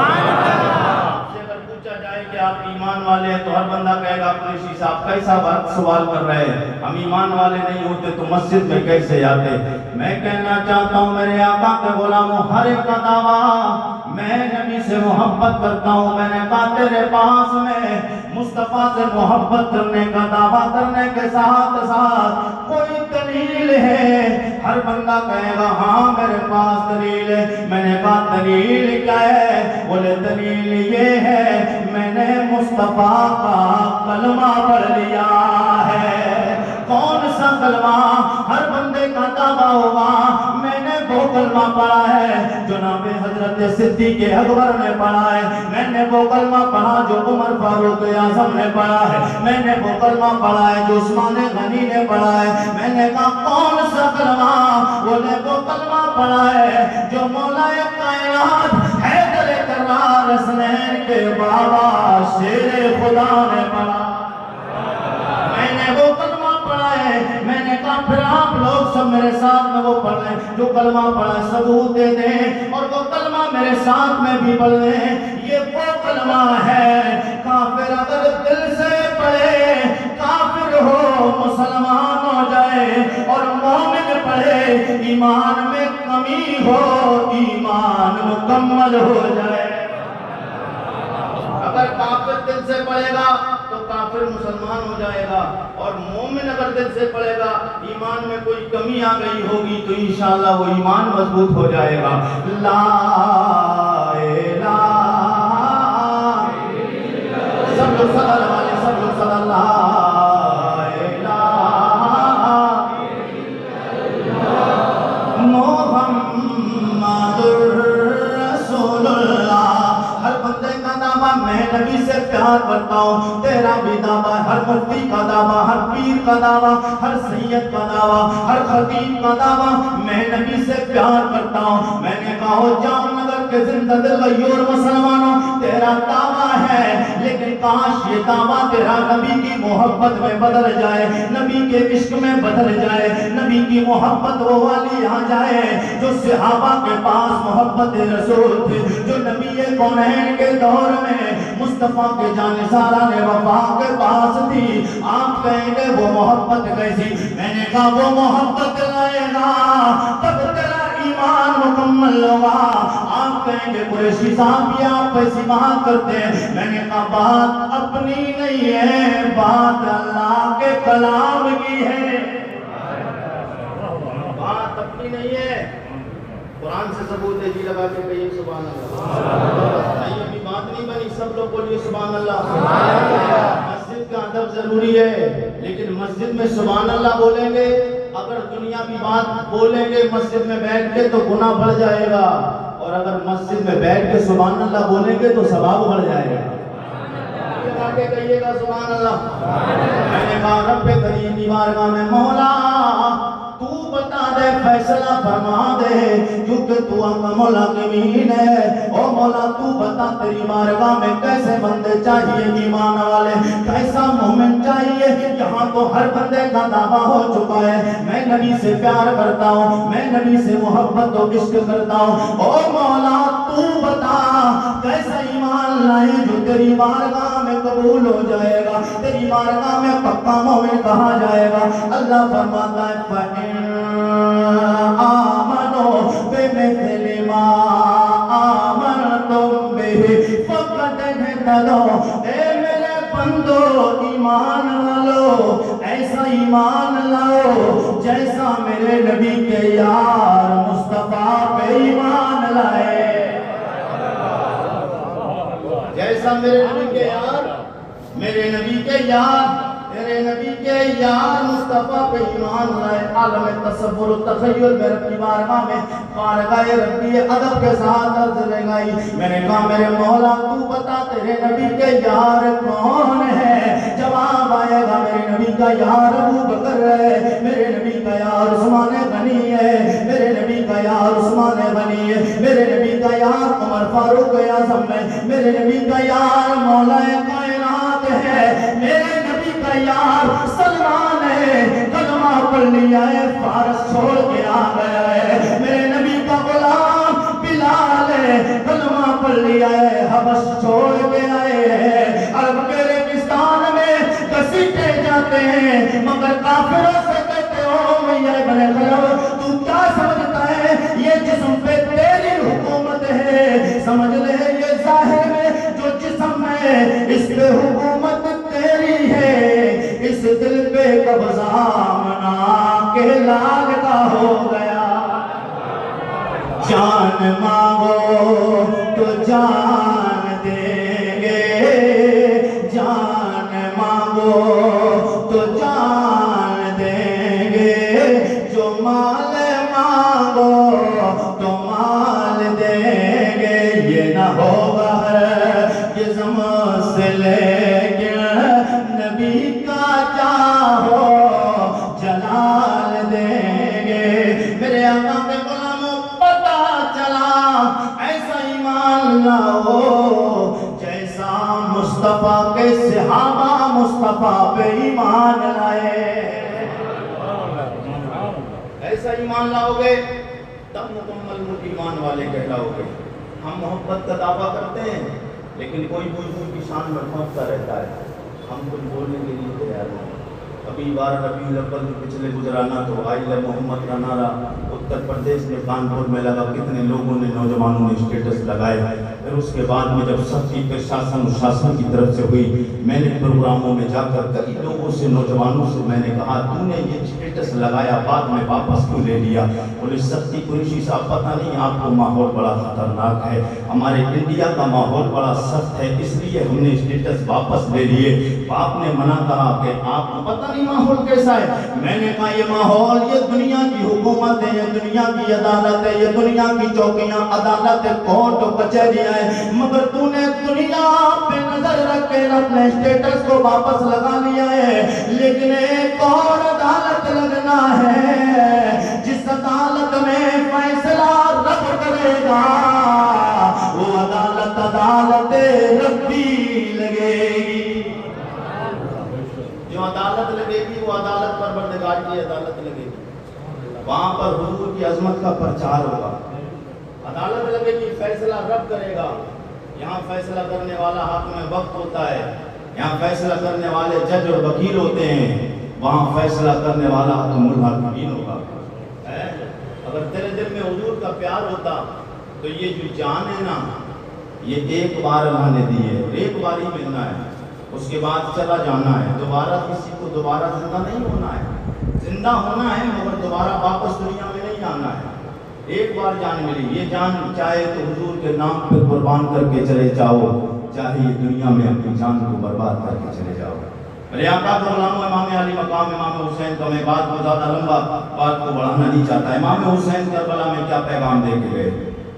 آپ سے اگر پوچھا جائے کہ آپ ایمان والے ہیں تو ہر بندہ کہے گا قریشی صاحب کیسا سوال کر رہے ہیں، ہم ایمان والے نہیں ہوتے تو مسجد میں کیسے آتے؟ میں کہنا چاہتا ہوں میرے آقا کے غلاموں، ہر ایک کا دعویٰ میں نبی سے محبت کرتا ہوں. میں نے کہا تیرے پاس میں مصطفیٰ سے محبت کرنے کا دعویٰ کرنے کے ساتھ ساتھ کوئی دلیل ہے؟ ہر بندہ کہے گا ہاں میرے پاس دلیل ہے. میں نے کہا دلیل کیا ہے؟ بولے دلیل یہ ہے میں نے مصطفیٰ کا کلمہ پڑھ لیا ہے. کون سا کلمہ ہر بندے کا دعویٰ ہوگا میں نے وہ کلمہ پڑھا ہے جناب حضرت صدیق اکبر نے پڑھا ہے، میں نے وہ کلمہ پڑھا جو عمر فاروق اعظم نے پڑھا ہے، میں نے وہ کلمہ پڑھا ہے جو عثمان غنی نے پڑھا ہے۔ میں نے کہا کون سا کلمہ؟ بولے وہ کلمہ پڑھا ہے جو مولا کائنات حیدر کرار حسنین کے بابا شیر خدا نے پڑھا۔ میں نے وہ کلمہ پڑھا ہے، میں نے کہا پھر آپ لوگ سب میرے ساتھ میں وہ پڑھ لیں جو کلمہ پڑھا ہے ثبوت دے دیں اور وہ کلمہ میرے ساتھ میں بھی پڑھ لیں۔ یہ وہ کلمہ ہے کافر اگر دل سے پڑھے کافر ہو مسلمان ہو جائے اور مومن پڑھے ایمان میں کمی ہو ایمان مکمل ہو جائے۔ اگر کافر دل سے پڑھے گا تو کافر مسلمان ہو جائے گا اور مومن اگر دل سے پڑھے گا ایمان میں کوئی کمی آ گئی ہوگی تو انشاءاللہ وہ ایمان مضبوط ہو جائے گا۔ لا الہ سب لوگ صلی اللہ علیہ سب لوگ صلی اللہ محمد رسول اللہ۔ ہر بندے کا دعویٰ میں نبی سے پیار کرتا ہوں، تیرا بھی دعویٰ، ہر مفتی کا دعویٰ، ہر پیر کا دعویٰ، ہر سید کا دعویٰ، ہر خطیب کا دعویٰ میں نبی سے پیار کرتا ہوں۔ میں نے کہا ہو جام نگر کے زندہ دل غیور مسلمانوں تیرا دعویٰ ہے لیکن کاش یہ دعویٰ تیرا نبی کی محبت میں بدل جائے، نبی کے عشق میں بدل جائے، نبی کی محبت وہ والی آ جائے جو صحابہ کے پاس محبت رسول تھے، جو نبی کونین کے دور میں مصطفیٰ کے جانثاران وفا کے پاس تھی۔ آپ کہیں گے وہ محبت کیسی؟ میں نے کہا وہ محبت لائے گا تب تیرا ایمان مکمل ہوگا۔ آپ کہیں گے قریشی صاحب یہ آپ ایسی بات کرتے ہیں، میں نے کہا بات اپنی نہیں ہے، بات اللہ کے کلام کی ہے، بات اپنی نہیں ہے، قرآن سے ثبوت ہے، جی لگا کے کہیے سبحان اللہ۔ نہیں ابھی بات نہیں بنی، سب لوگ بولیے سبحان اللہ۔ مسجد کا ادب ضروری ہے لیکن مسجد میں سبحان اللہ بولیں گے، اگر دنیا کی بات بولیں گے مسجد میں بیٹھ کے تو گناہ بڑھ جائے گا اور اگر مسجد میں بیٹھ کے سبحان اللہ بولیں گے تو ثواب بڑھ جائے گا۔ لگا کے کہیے گا سبحان اللہ۔ میں نے کہا رب کریم کی بارگاہ میں مولا تو بتا دے فیصلہ فرما دے کیونکہ تو احکم الحاکمین ہے۔ او مولا تو بتا تیری بارگاہ میں کیسے بندے چاہیے ایمان والے، کیسا مومن چاہیے؟ یہاں تو ہر بندے کا دعویٰ ہو چکا ہے میں نبی سے پیار کرتا ہوں، میں نبی سے محبت و عشق کرتا ہوں۔ او مولا تو بتا کیسا ایمان لائے جو تیری بارگاہ میں قبول ہو جائے گا، تیری بارگاہ میں پکا مومن کہا جائے گا۔ اللہ فرماتا ہے آمنو بمثل ما آمنتم به فقد اهتدوا۔ اے میرے بندو ایمان والو ایسا ایمان لاؤ جیسا میرے نبی کے یار مصطفیٰ پہ ایمان لائے، جیسا میرے نبی کے یار، میرے نبی کے یار، میرے نبی کے یار مصطفیٰ پہ ایمان لائے۔ عالم تصور و تخیل میں رب کی بارگاہ میں بارگاہ ربی ادب کے ساتھ عرض لگائی۔ میں نے کہا میرے مولا تو بتا تیرے نبی کے یار کون ہے؟ جواب آئے گا میرے نبی کا یار ابو بکر ہے، میرے نبی کا یار عثمان غنی ہے، میرے نبی کا یار عثمان غنی ہے، میرے نبی کا یار عمر فاروق اعظم ہے، میرے نبی کا یار مولا کائنات ہے، میرے نبی کا یار سلمان ہے، کلمہ پڑھ لیا ہے فارس چھوڑ کے آ گیا ہے، میرے نبی کا غلام بلال ہے، کلمہ پڑھ لیا ہے حبش چھوڑ کے آئے ہیں، عرب کے ریگستان میں گھسیٹے جاتے ہیں مگر کافروں سے کہتے ہو میاں ابن خلف تو کیا سمجھتا ہے یہ جسم پہ تیری حکومت ہے، سمجھ لے یہ ظاہر میں جو جسم ہے اس پہ حکومت تیری ہے، اس دل پہ قبضہ منا کے لال کا ہو گیا۔ جان مانگو تو جان دیں گے، جان مانگو تو جان دیں گے، ہوگا یہ زمان سے لے کے نبی کا چاہو جلال دیں گے میرے آقا کے غلاموں پتہ چلا ایسا ایمان لاؤ جیسا مصطفیٰ کے صحابہ مصطفیٰ پہ ایمان لائے ایسا ایمان لاؤ گے تب مکمل ایمان والے کہلاؤ گے ہم محبت کا دعویٰ کرتے ہیں لیکن کوئی کی شان میں پھنستا رہتا ہے ہم کچھ بولنے کے لیے تیار ہیں ابھی 12 ربیع الاول جو پچھلے گزرانا تو آئلہ محمد کا نعرہ اتر پردیش میں کانپور میں لگا کتنے لوگوں نے نوجوانوں نے اسٹیٹس لگائے پھر اس کے بعد میں جب سختی شاسن کی طرف سے ہوئی میں نے پروگراموں میں جا کر کئی لوگوں سے نوجوانوں سے میں نے کہا تو نے یہ اسٹیٹس لگایا بعد میں واپس کیوں لے لیا بولے سختی قریشی صاحب پتہ نہیں آپ کو ماحول بڑا خطرناک ہے ہمارے انڈیا کا ماحول بڑا سخت ہے اس لیے ہم نے اسٹیٹس واپس لے لیے باپ نے منع کہا کہ آپ کو پتہ نہیں ماحول کیسا ہے میں نے کہا یہ ماحول یہ دنیا کی حکومت ہے یہ دنیا کی عدالت ہے یہ دنیا کی چوکیاں عدالت ہے کورٹ و کچہریاں ہے مگر تو نے دنیا پہ نظر رکھ کے اپنے اسٹیٹس کو واپس لگا لیا ہے لیکن ایک اور عدالت لگنا ہے جس عدالت میں فیصلہ رب کرے گا وہ عدالت عدالت ربی لگے گی جو عدالت لگے گی وہ عدالت پروردگار کی عدالت لگے گی وہاں پر حضور کی عظمت کا پرچار ہوگا عدالت لگے گی فیصلہ رب کرے گا یہاں فیصلہ کرنے والا ہاتھ میں وقت ہوتا ہے یہاں فیصلہ کرنے والے جج اور وکیل ہوتے ہیں وہاں فیصلہ کرنے والا حکم الحاکمین ہوگا اگر تیرے دل میں حضور کا پیار ہوتا تو یہ جو جان ہے نا یہ ایک بار اللہ نے دی ہے ایک بار ہی ملنا ہے اس کے بعد چلا جانا ہے دوبارہ کسی کو دوبارہ زندہ نہیں ہونا ہے زندہ ہونا ہے مگر دوبارہ واپس دنیا میں نہیں آنا ہے ایک بار جان ملی یہ جان چاہے تو حضور کے نام پہ قربان کر کے چلے جاؤ چاہے یہ دنیا میں اپنی جان کو برباد کر کے چلے جاؤ میرے آقا کا غلام امام علی مقام امام حسین کا میں بات کو زیادہ لمبا بات کو بڑھانا نہیں چاہتا امام حسین کربلا میں کیا پیغام دے کے گئے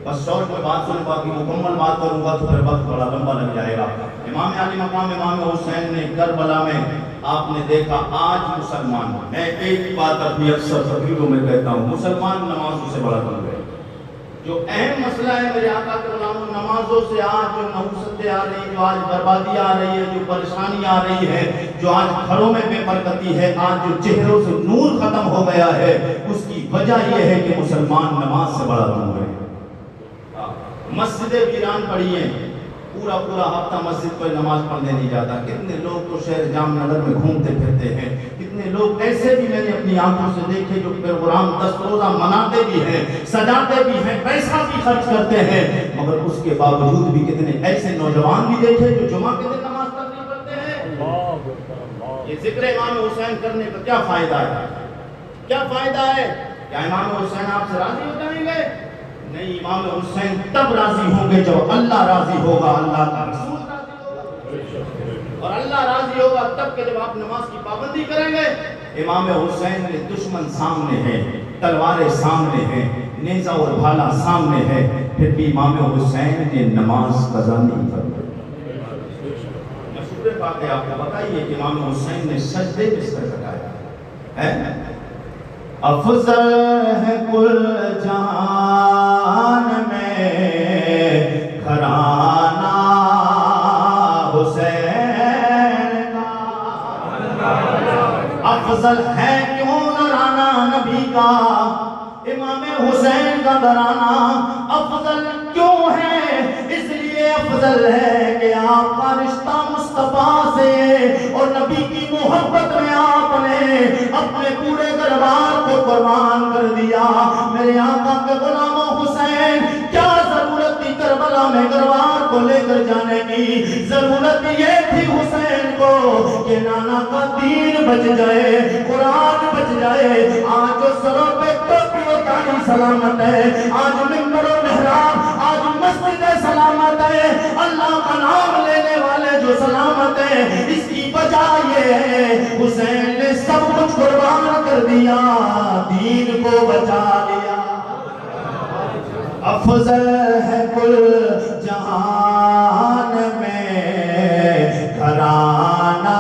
بس شارٹ میں بات سن باقی مکمل بات کروں گا تو پھر وقت بڑا لمبا لگ جائے گا امام علی مقام امام حسین نے کربلا میں آپ نے دیکھا آج مسلمان میں ایک بات اپنی اکثر تقریروں میں کہتا ہوں مسلمان نمازوں سے بڑا بن گئے جو اہم مسئلہ ہے میرے آقا کے غلاموں نمازوں سے آج جو نحوستیں آ رہی جو آج بربادی آ رہی ہے جو پریشانی آ رہی ہے جو آج گھروں میں بے برکتی ہے آج جو چہروں سے نور ختم ہو گیا ہے اس کی وجہ یہ ہے کہ مسلمان نماز سے بڑا دور ہے مسجدیں ویران پڑی ہیں پورا ہفتہ مسجد کوئی نماز پڑھنے نہیں جاتا کتنے لوگ تو شہر جام نگر میں گھومتے پھرتے ہیں کتنے لوگ ایسے بھی میں نے اپنی آنکھوں سے دیکھے جو پروگرام 10 روزہ مناتے بھی ہیں سجاتے بھی ہیں پیسہ بھی خرچ کرتے ہیں مگر اس کے باوجود بھی کتنے ایسے نوجوان بھی دیکھے جو جمعہ کے دن نماز تک نہیں پڑھتے ہیں یہ ذکر امام حسین کرنے کا کیا فائدہ ہے کیا فائدہ ہے کیا امام حسین آپ سے راضی ہو جائیں گے نہیں امام حسین تب راضی ہوں گے جب اللہ راضی ہوگا اللہ کا رسول راضی ہوگا اور اللہ راضی ہوگا تب کہ جب آپ نماز کی پابندی کریں گے امام حسین نے دشمن سامنے ہے تلواریں سامنے ہیں نیزہ اور بھالا سامنے ہے پھر بھی امام حسین نے نماز قضا نہیں فرمائی مشہور بات ہے آپ کو بتائیے کہ امام حسین نے سجدے کس طرح کٹایا ہے افضل ہے کل جہان میں گھرانہ حسین کا افضل ہے کیوں گھرانہ نبی کا امام حسین کا گھرانہ افضل کیوں ہے اس لیے افضل ہے کہ آپ کا رشتہ مصطفیٰ سے اور نبی کی محبت میں آپ نے اپنے پورے دربار کو قربان کر دیا میرے آقا کے غلاموں حسین کیا ضرورت تھی کربلا میں دربار کو لے کر جانے کی ضرورت یہ تھی حسین کو کہ نانا کا دین بچ جائے قرآن بچ جائے آج سروں پہ ٹوپی و تاج سلامت ہے آج منبر و محراب آج مسجد سلامت ہے اللہ کا نام لینے والے جو سلامت ہے اس کی وجہ یہ ہے حسین نے سب کچھ قربان کر دیا دین کو بچا لیا افضل ہے کل جہان میں گھرانہ.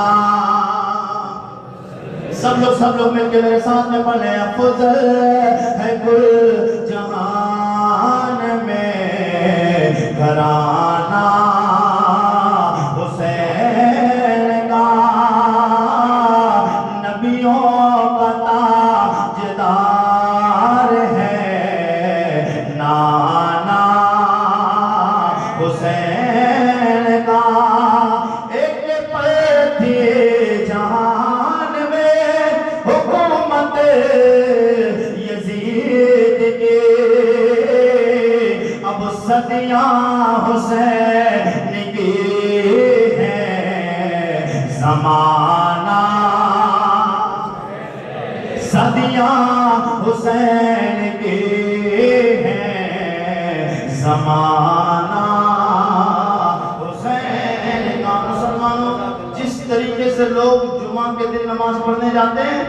سب لوگ مل کے میرے ساتھ میں پڑھیں. افضل ہے کل جہان میں گھرانہ حسین کا. نبیوں کا تاجدار ہے نانا حسین کا. ایک پل تھی جہان میں حکومت یزید کی. اب صدیاں حسین کی ہے زمانہ. صدیاں حسین کی ہے زمانہ حسین کا. مسلمانوں جس طریقے سے لوگ جمعہ کے دن نماز پڑھنے جاتے ہیں،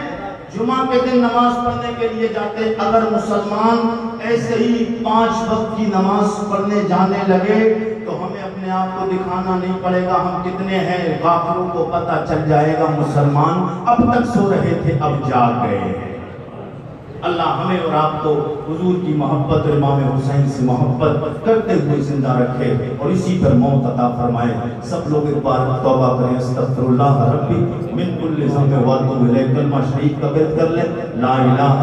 جمعہ کے دن نماز پڑھنے کے لیے جاتے ہیں، اگر مسلمان ایسے ہی 5 وقت کی نماز پڑھنے جانے لگے تو ہمیں اپنے آپ کو دکھانا نہیں پڑے گا ہم کتنے ہیں. غافلوں کو پتہ چل جائے گا مسلمان اب تک سو رہے تھے اب جاگ گئے ہیں. اللہ ہمیں اور آپ کو حضور کی محبت اور امام حسین سے محبت کرتے ہوئے زندہ رکھے اور اسی پر موت عطا فرمائے. سب لوگ ایک بار توبہ کریں. استغفر اللہ ربی من کل ذنب واتوب الیہ. کلمہ شریف کا بیت کر لیں. لا الہ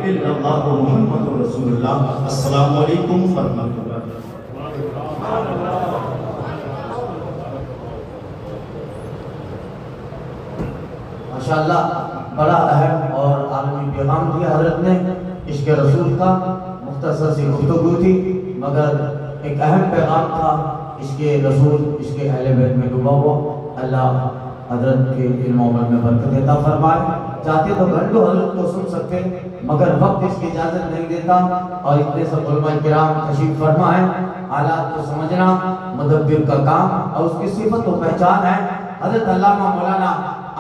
الا اللہ محمد رسول اللہ. السلام علیکم ورحمۃ اللہ. ماشاءاللہ بڑا اہم اور عالمی پیغام دیا حضرت نے. عشق رسول کا مختصر سی گفتگو تھی مگر ایک اہم پیغام تھا. عشق رسول عشق اہل بیت میں ڈوبا ہوا. اللہ حضرت کے علم و عمل میں برکت عطا فرمائے. چاہتے تو گھنٹوں حضرت کو سن سکتے مگر وقت اس کی اجازت نہیں دیتا اور اتنے سب علماء کرام تشریف فرما ہے. حالات کو سمجھنا مدبر کا کام اور اس کی صفت و پہچان ہے. حضرت علامہ مولانا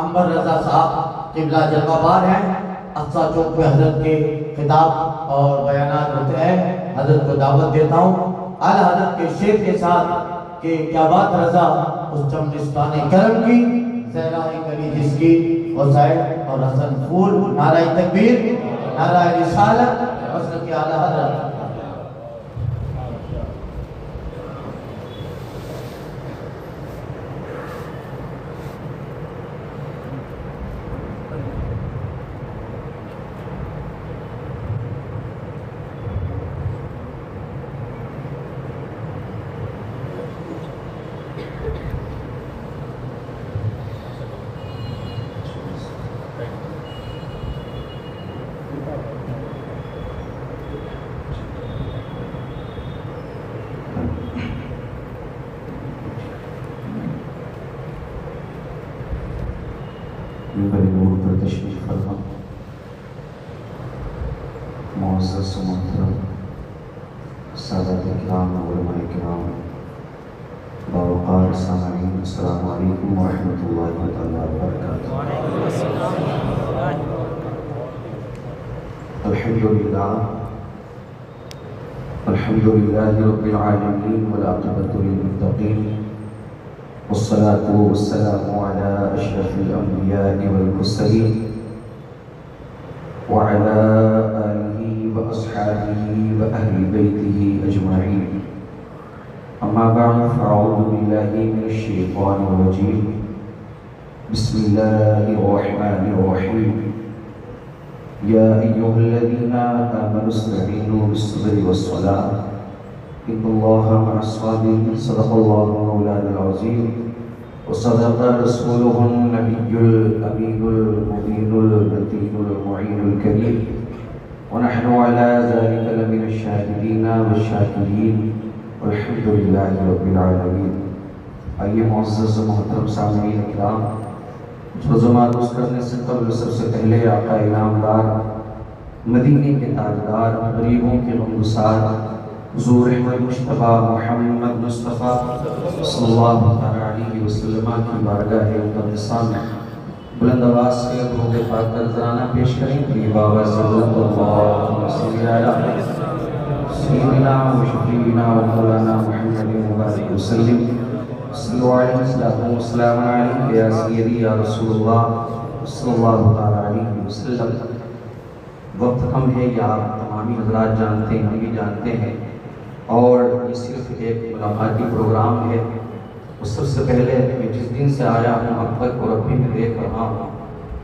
عنبر رضا صاحب قبلہ جلوہ بار ہیں. اقصی چوک پہ حضرت کے خطاب اور بیانات ہوتے ہیں. حضرت کو دعوت دیتا ہوں اعلیٰ حضرت کے شعر کے ساتھ کہ کیا بات رضا اس چمنستان کرم کی زہرا کلی جس کی حسین اور حسن پھول. نعرہ تکبیر نعرہ رسالت حضرت کے اعلیٰ حضرت. بڑے نور پر تشریف فرما معزز و محترم سادات کرام علماء کرام باوقار سامعین السلام علیکم ورحمۃ اللہ تعالیٰ وبرکاتہ. الحمدللہ رب العالمین والعاقبۃ للمتقین والصلاة والسلام على أشرف الأنبياء والمرسلين وعلى آله وأصحابه وأهل بيته أجمعين. أما بعد فأعوذ بالله من الشيطان الرجيم. بسم الله الرحمن الرحيم. يا أيها الذين آمنوا استعينوا بالصبر والصلاة إن الله مع الصابرين. صدق الله مولانا العظيم وصدق رسوله النبي الأمين المبين اللطيف المعين الكريم ونحن على ذلك لمن الشاهدين والشاكرين والحمد لله رب العالمين. آئیے معزز و محترم سامعین اکرام، جزما درست کرنے سے قبل سب سے پہلے آقا انعامدار مدینے کے تاجدار غریبوں کے غمگسار حضور احمد مصطفیٰ محمد مصطفیٰ صلی اللہ علیہ وسلم کی بارگاہ مقدسہ میں بلند آواز سے درود پاک کا نذرانہ پیش کریں. قریب آواز سے بلند اللہم صلی علی سيدنا وشفيعنا ومولانا محمد وبارك وسلم صلوا عليه والسلام عليك يا سيدي يا رسول الله صلی اللہ علیہ وسلم. وقت کم ہے، یا آپ تمامی حضرات جانتے ہیں، ہم بھی جانتے ہیں، اور یہ صرف ایک ملاقاتی پروگرام ہے. اور سب سے پہلے میں جس دن سے آیا ہوں اب تک اور اب بھی میں دیکھ رہا ہوں،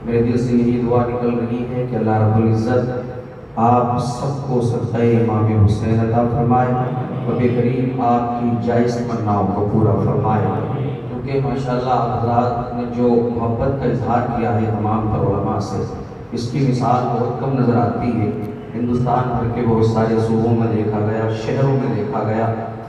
میرے دل سے یہی دعا نکل رہی ہے کہ اللہ رب العزت آپ سب کو صدقہ امام حسین عطا فرمائے، رب کریم آپ کی جائز تمناؤں کو پورا فرمائے. کیونکہ ماشاءاللہ حضرات نے جو محبت کا اظہار کیا ہے تمام تر علماء سے، اس کی مثال بہت کم نظر آتی ہے. ہندوستان بھر کے بہت سارے صوبوں میں دیکھا گیا، شہروں میں دیکھا گیا،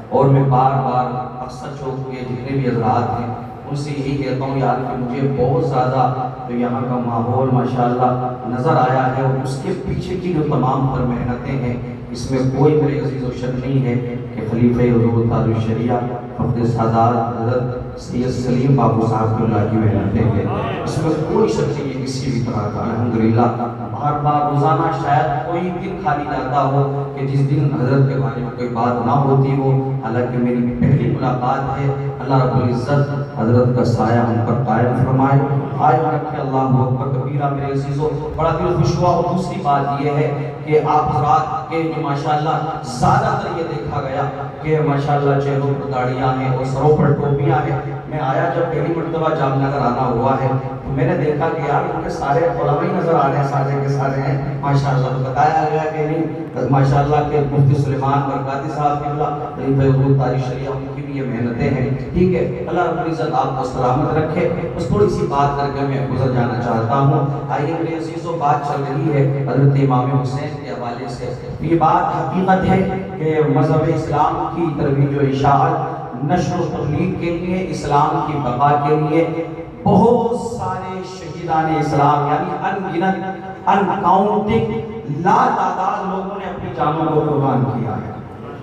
اور میں بار بار اکثر چوک کے جتنے بھی حضرات ہیں ان سے یہی کہتا ہوں یار کہ مجھے بہت زیادہ جو یہاں کا ماحول ماشاءاللہ نظر آیا ہے، اور اس کے پیچھے کی جو تمام پر محنتیں ہیں، اس میں کوئی میرے عزیز و شک نہیں ہے کہ خلیفہ حضور تاج الشریعہ فقد سادات حضرت سید سلیم بابو صاحب اللہ کی محنتیں ہیں. اس میں کوئی شک نہیں ہے کسی بھی طرح کا. الحمدللہ بار بار روزانہ شاید کوئی دن خالی جاتا ہو کہ جس دن حضرت کے بارے میں کوئی بات نہ ہوتی ہو. حالانکہ میری پہلی ملاقات ہے. اللہ رب العزت حضرت کا سایہ ہم پر قائم فرمائے، قائم رکھے. اللہ اکبر کبیرہ میرے عزیزو. بڑا دل خوش ہوا. اور دوسری بات یہ ہے کہ آپ حضرات کے جو ماشاءاللہ زیادہ تر یہ دیکھا گیا کہ ماشاءاللہ چہروں پر داڑیاں ہیں اور سروں پر ٹوپیاں ہیں. میں آیا جب پہلی مرتبہ جام نگر آنا ہوا ہے تو میں نے دیکھا کہ یار ان کے سارے علماء نظر آ رہے ہیں، سارے کے سارے ہیں ماشاءاللہ. تو بتایا گیا کہ نہیں ماشاءاللہ کہ مفتی سلیمان برکاتی صاحب قبلہ خلیفہ حضور تاج الشریعہ ان کی بھی یہ محنتیں ہیں. ٹھیک ہے، اللہ رب العزت آپ کو سلامت رکھے. بس تھوڑی سی بات کر کے میں گزر جانا چاہتا ہوں. آئیے میرے عزیزو، بات چل رہی ہے حضرت امام حسین کے حوالے سے. یہ بات حقیقت ہے کہ مذہب اسلام کی ترویج و اشاعت، نشر و تبلیغ کے لیے، اسلام کی بقا کے لیے بہت سارے شہیدان اسلام یعنی انگنت انکاؤنٹنگ لا تعداد لوگوں نے اپنی جانوں کو قربان کیا ہے.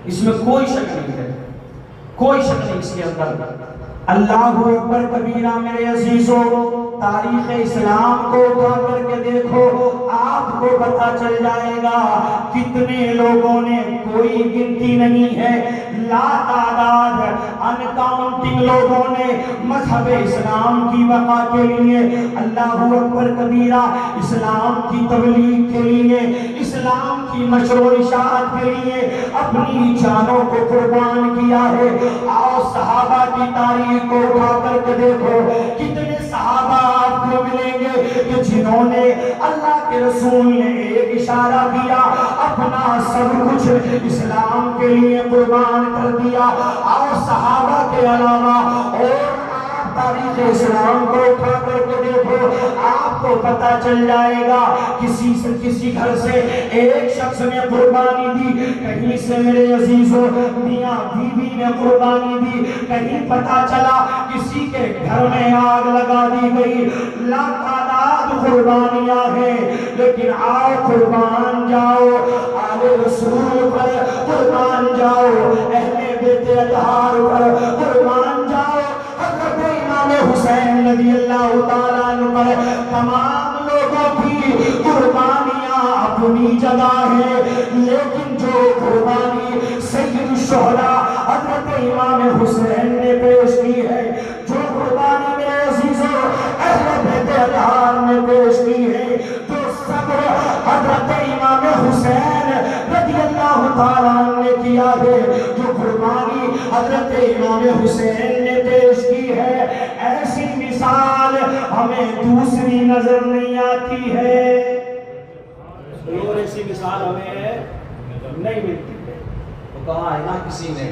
اس میں کوئی شک نہیں ہے، کوئی شک نہیں اس کے اندر. اللہ اکبر کبیرہ میرے عزیزو. تاریخ اسلام کو اٹھا کر کے دیکھو، آپ کو پتہ چل جائے گا کتنے لوگوں نے، کوئی گنتی نہیں ہے، لا تعداد انکاؤنٹنگ لوگوں نے مذہب اسلام کی بقا کے لیے، اللہ اکبر کبیرہ، اسلام کی تبلیغ کے لیے، اسلام کی نشر و اشاعت کے لیے اپنی جانوں کو قربان کیا ہے. آؤ صحابہ کی تاریخ کو اٹھا کر کے دیکھو، کتنے صحابہ آپ کو ملیں گے کہ جنہوں نے اللہ کے رسول نے ایک اشارہ دیا اپنا سب کچھ اسلام کے لیے قربان کر دیا. اور صحابہ کے علاوہ اور تاریخ اسلام کو اٹھا کر کے دیکھو، آپ کو پتہ چل جائے گا کسی گھر سے ایک شخص نے قربانی دی، کہیں سے میرے عزیزو میاں بیوی نے قربانی دی، کہیں پتہ چلا کسی کے گھر میں آگ لگا دی گئی. لا تعداد قربانیاں ہیں، لیکن آؤ قربان جاؤ آل رسول پر، قربان جاؤ اہل بیت اطہار پر، قربان جاؤ حضرت امام حسین رضی اللہ تعالیٰ عنہ پر. تمام لوگوں کی قربانیاں اپنی جگہ ہے، لیکن جو قربانی سید الشہداء حضرت امام حسین نے پیش کی ہے، جو قربانی میرے عزیزو اہل بیت اطہار نے پیش کی ہے، جو صبر حضرت امام حسین رضی اللہ تعالیٰ عنہ نے کیا ہے، جو قربانی حضرت امام حسین نے پیش کی ہے، ایسی مثال ہمیں دوسری نظر نہیں آتی ہے. اور ایسی مثال ہمیں نہیں ملتی ہے. تو کہا ہے نا کسی نے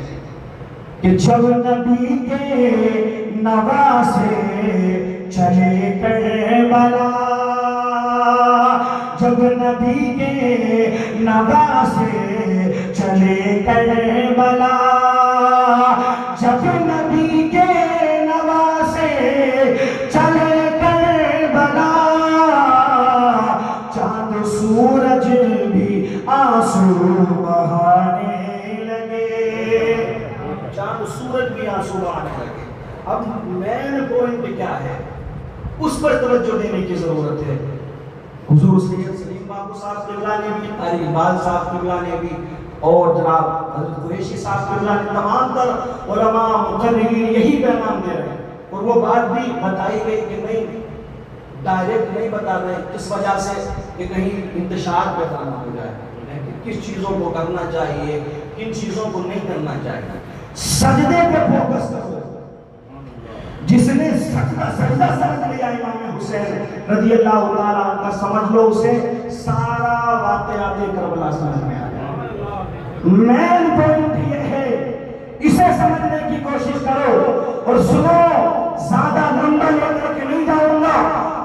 کہ جب نبی کے نواسے چلے کربلا، جب نبی کے نواسے چلے کربلا، جب نبی کے نواسے چلے کربلا، چاند سورج بھی آنسو بہانے لگے، چاند سورج بھی آنسو بہانے لگے. اب مین پوائنٹ کیا ہے، اس پر توجہ دینے کی ضرورت ہے. حضور سید سلیم بابو صاحب قبلہ نے بھی، قاری اقبال صاحب قبلہ نے بھی اور جناب حضرت قریشی صاحب قبلہ نے تمام تر علماء مقررین یہی پیغام دے رہے ہیں، اور وہ بات بھی بتائی گئی کہ نہیں ڈائریکٹ نہیں بتا رہے اس وجہ سے کہ کہیں انتشار پیدا نہ ہو جائے، کس چیزوں کو کرنا چاہیے کن چیزوں کو نہیں کرنا چاہیے۔ سجدے پہ فوکس کرو، جس نے سجدہ سمجھ لیا امام حسین رضی اللہ تعالیٰ عنہ کا، سمجھ لو اسے سارا واقعات کربلا سمجھ میں آ گیا۔ مین پوائنٹ یہ ہے، اسے سمجھنے کی کوشش کرو اور سنو، زیادہ لمبا لے کر کے نہیں جاؤں گا۔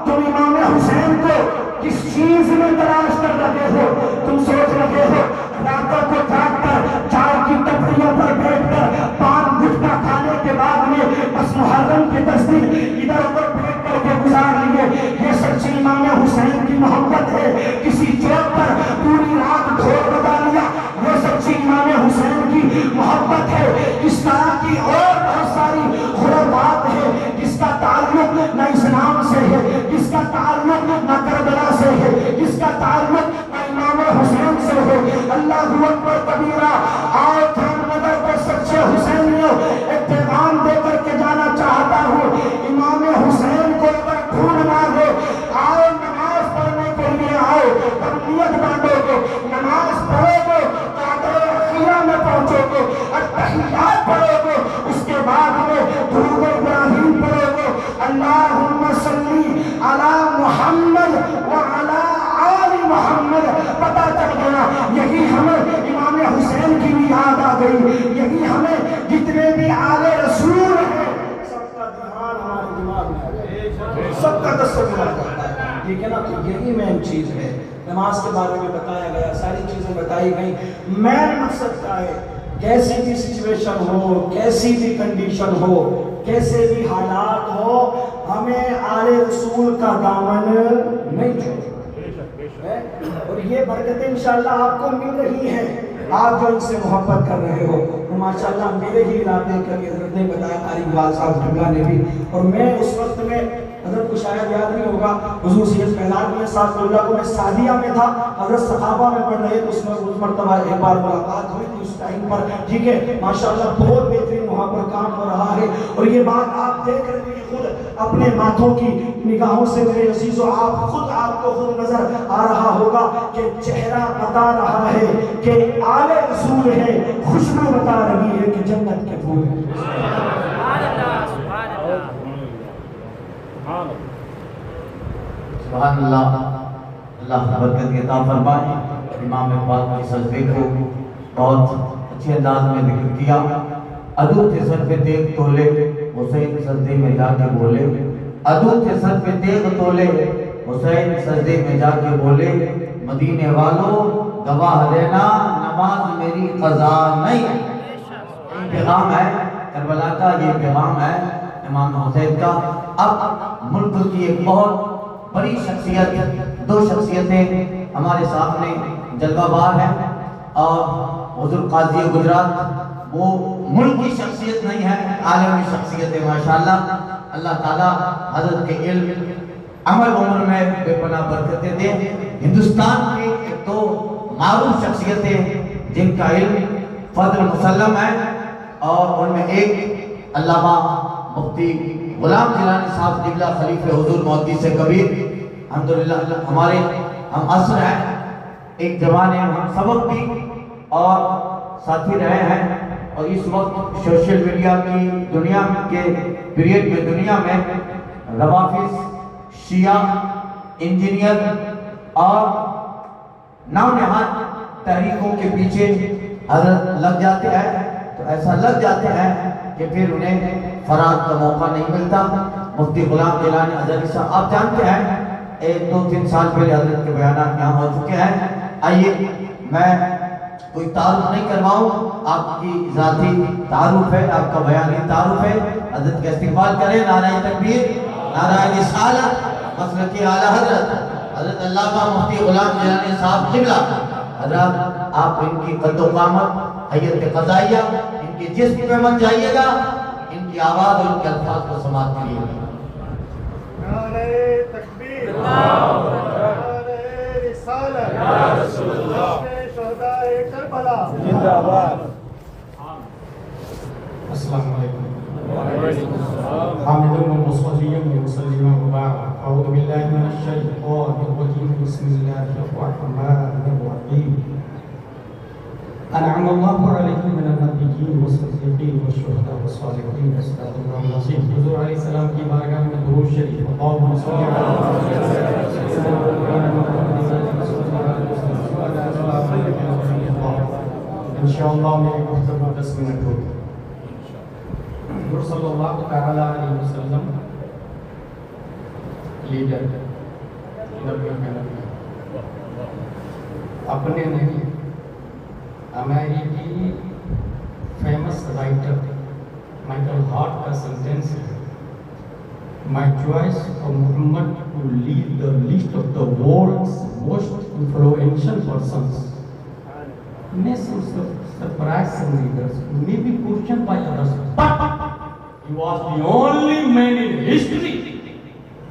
تم امام حسین کو کس چیز میں تلاش کر رہے ہو؟ تم سوچ رہے ہو راتوں کو جاگ کر چائے کی ٹپریوں پر بیٹھ کر پان گٹکا کھانے کے بعد میں بس محرم کے 10 دن ادھر ادھر بیٹھ کر کے گزار لیے، یہ سچی امام حسین کی محبت ہے؟ کسی چوک پر پوری رات ڈھول بجا لیا، یہ سچی امام حسین کی محبت ہے؟ اس طرح کی اور بہت ساری خرافات ہے جس کا تعلق نہ اسلام سے ہے، جس کا تعلق نہ کربلا سے ہے، جس کا تعلق نہ امام حسین سے ہے۔ اللہ اکبر کبیرہ، آؤ جان نگر کے سچے حسینیوں، ایک پیغام دے کر کے جانا چاہتا ہوں۔ امام حسین کو اگر ڈھونڈنا ہے، آؤ نماز پڑھنے کے لیے آؤ، تب نیت باندھو گے، نماز پڑھو گے، کعبہ اخیرہ میں پہنچو گے، التحیات پڑھو گے، اس کے بعد میں درود ابراہیم پڑھو گے، اللہم صلی علی محمد وعلی آل محمد۔ پتہ چل گیا، یہی ہمیں امام حسین کی بھی یاد آ گئی، یہی ہمیں جتنے بھی آل رسول ہیں سب کا دھیان ہمارے دماغ میں آ گیا، سب کا تصور آ جاتا ہے، ٹھیک ہے نا؟ تو یہی مین چیز ہے۔ نماز کے بارے میں بتایا گیا، ساری چیزیں بتائی گئی۔ مین مقصد کیا ہے؟ کیسی بھی سچویشن ہو، کیسی بھی کنڈیشن ہو، کیسے بھی حالات ہو، ہمیں آل رسول کا دامن نہیں چھوڑنا، اور یہ برکتیں انشاءاللہ آپ کو مل رہی ہیں، آپ جو ان سے محبت کر رہے ہو۔ تو ماشاءاللہ میرے ہی علاقے کا حضرت نے بتایا، قاری اقبال صاحب قبلہ نے بھی، اور میں اس وقت میں حضرت کو شاید یاد نہیں ہوگا، حضور سید فیضان میاں صاحب اللہ کو میں سعدیہ میں تھا، حضرت صحابہ میں پڑھ رہے تو اس میں اس مرتبہ ایک بار ملاقات ہوئی تھی اس ٹائم پر، ٹھیک ہے؟ ماشاءاللہ بہت بہترین وہاں پر کام ہو رہا ہے، اور یہ بات آپ دیکھ رہے ہیں خود اپنے ماتھوں کی نگاہوں سے میرے عزیزو، آپ کو خود نظر آ رہا ہوگا کہ چہرہ بتا رہا ہے کہ آل رسول ہے، خوشبو بتا رہی ہے کہ جنت کے پھول ہیں۔ سبحان اللہ، اللہ برکت عطا فرمائے۔ امام پاک کی سجدے کو بہت اچھے انداز میں ذکر کیا۔ عدو تھے سر پہ تیغ تولے، حسین سجدے میں جا کے بولے، عدو تھے سر پہ تیغ تولے، حسین سجدے میں جا کے بولے، مدینے والوں گواہ رہنا نماز میری قضا نہیں۔ یہ پیغام ہے کربلا کا، یہ پیغام ہے امام حسین کا۔ اب ملک کی ایک بہت بڑی شخصیت، دو شخصیتیں ہمارے سامنے جلوہ بار ہیں، اور حضور قاضی گجرات وہ ملک کی شخصیت نہیں ہے، عالمی شخصیت ہے ماشاءاللہ۔ اللہ تعالیٰ حضرت کے علم عمل عمر میں بے پناہ برکتیں دے۔ ہندوستان کی ایک دو معروف شخصیتیں جن کا علم فضل مسلم ہے، اور ان میں ایک علامہ مفتی غلام جیلانی صاحب قبلہ خلیفہ حضور محدث کبیر، الحمدللہ ہمارے ہم عصر ہیں، ایک زمانے میں ہم سبق بھی اور ساتھی رہے ہیں، اور اس وقت سوشل میڈیا کی دنیا کے پیریڈ میں دنیا میں روافظ، شیعہ، انجینئر اور نام نہاد تحریکوں کے پیچھے حضرت لگ جاتے ہیں، تو ایسا لگ جاتے ہیں کہ پھر انہیں فرار کا موقع نہیں ملتا۔ مفتی غلام جیلانی ازہری صاحب آپ جانتے ہیں، 1-2-3 سال پہلے حضرت کے بیانات یہاں ہو چکے ہیں۔ آئیے میں کوئی تعارف نہیں کرواؤں، آپ کی ذاتی تعارف ہے، آپ کا بیانی تعارف ہے، حضرت کا استقبال کریں۔ نعرہ تکبیر، نعرہ رسالت، مسلک اعلیٰ حضرت علامہ مفتی غلام جیلانی صاحب قبلہ۔ حضرات آپ ان کی قد و قامت، حیت قضائیہ، ان کے جسم میں مت جائیے گا، ان کی آواز اور ان کے الفاظ کو سماعت کریے گا۔ نعرہ تکبیر، نعرہ رسالت، یا رسول اللہ، شہداء کربلا زندہ باد. السلام علیکم. حامد المصلي ومصلي وبارك. أعوذ بالله من الشيطان الرجيم. بسم الله الرحمن الرحيم. أنعم الله عليهم من النبيين والصديقين والشهداء والصالحين وحسن أولئك رفيقا. حضور علیہ السلام کی بارگاہ میں درود شریف. اللهم صل على انشاءاللہ میری گفتگو 10 منٹ ہوگی. حضور صلی اللہ تعالی علیہ وسلم لیڈر اپنے نہیں، امریکی فیمس رائٹر مائیکل ہارٹ کا سینٹینس ہے، My choice of Muhammad to lead the list of the world's most influential persons may surprise some readers, may be questioned by others, but he was the only man in history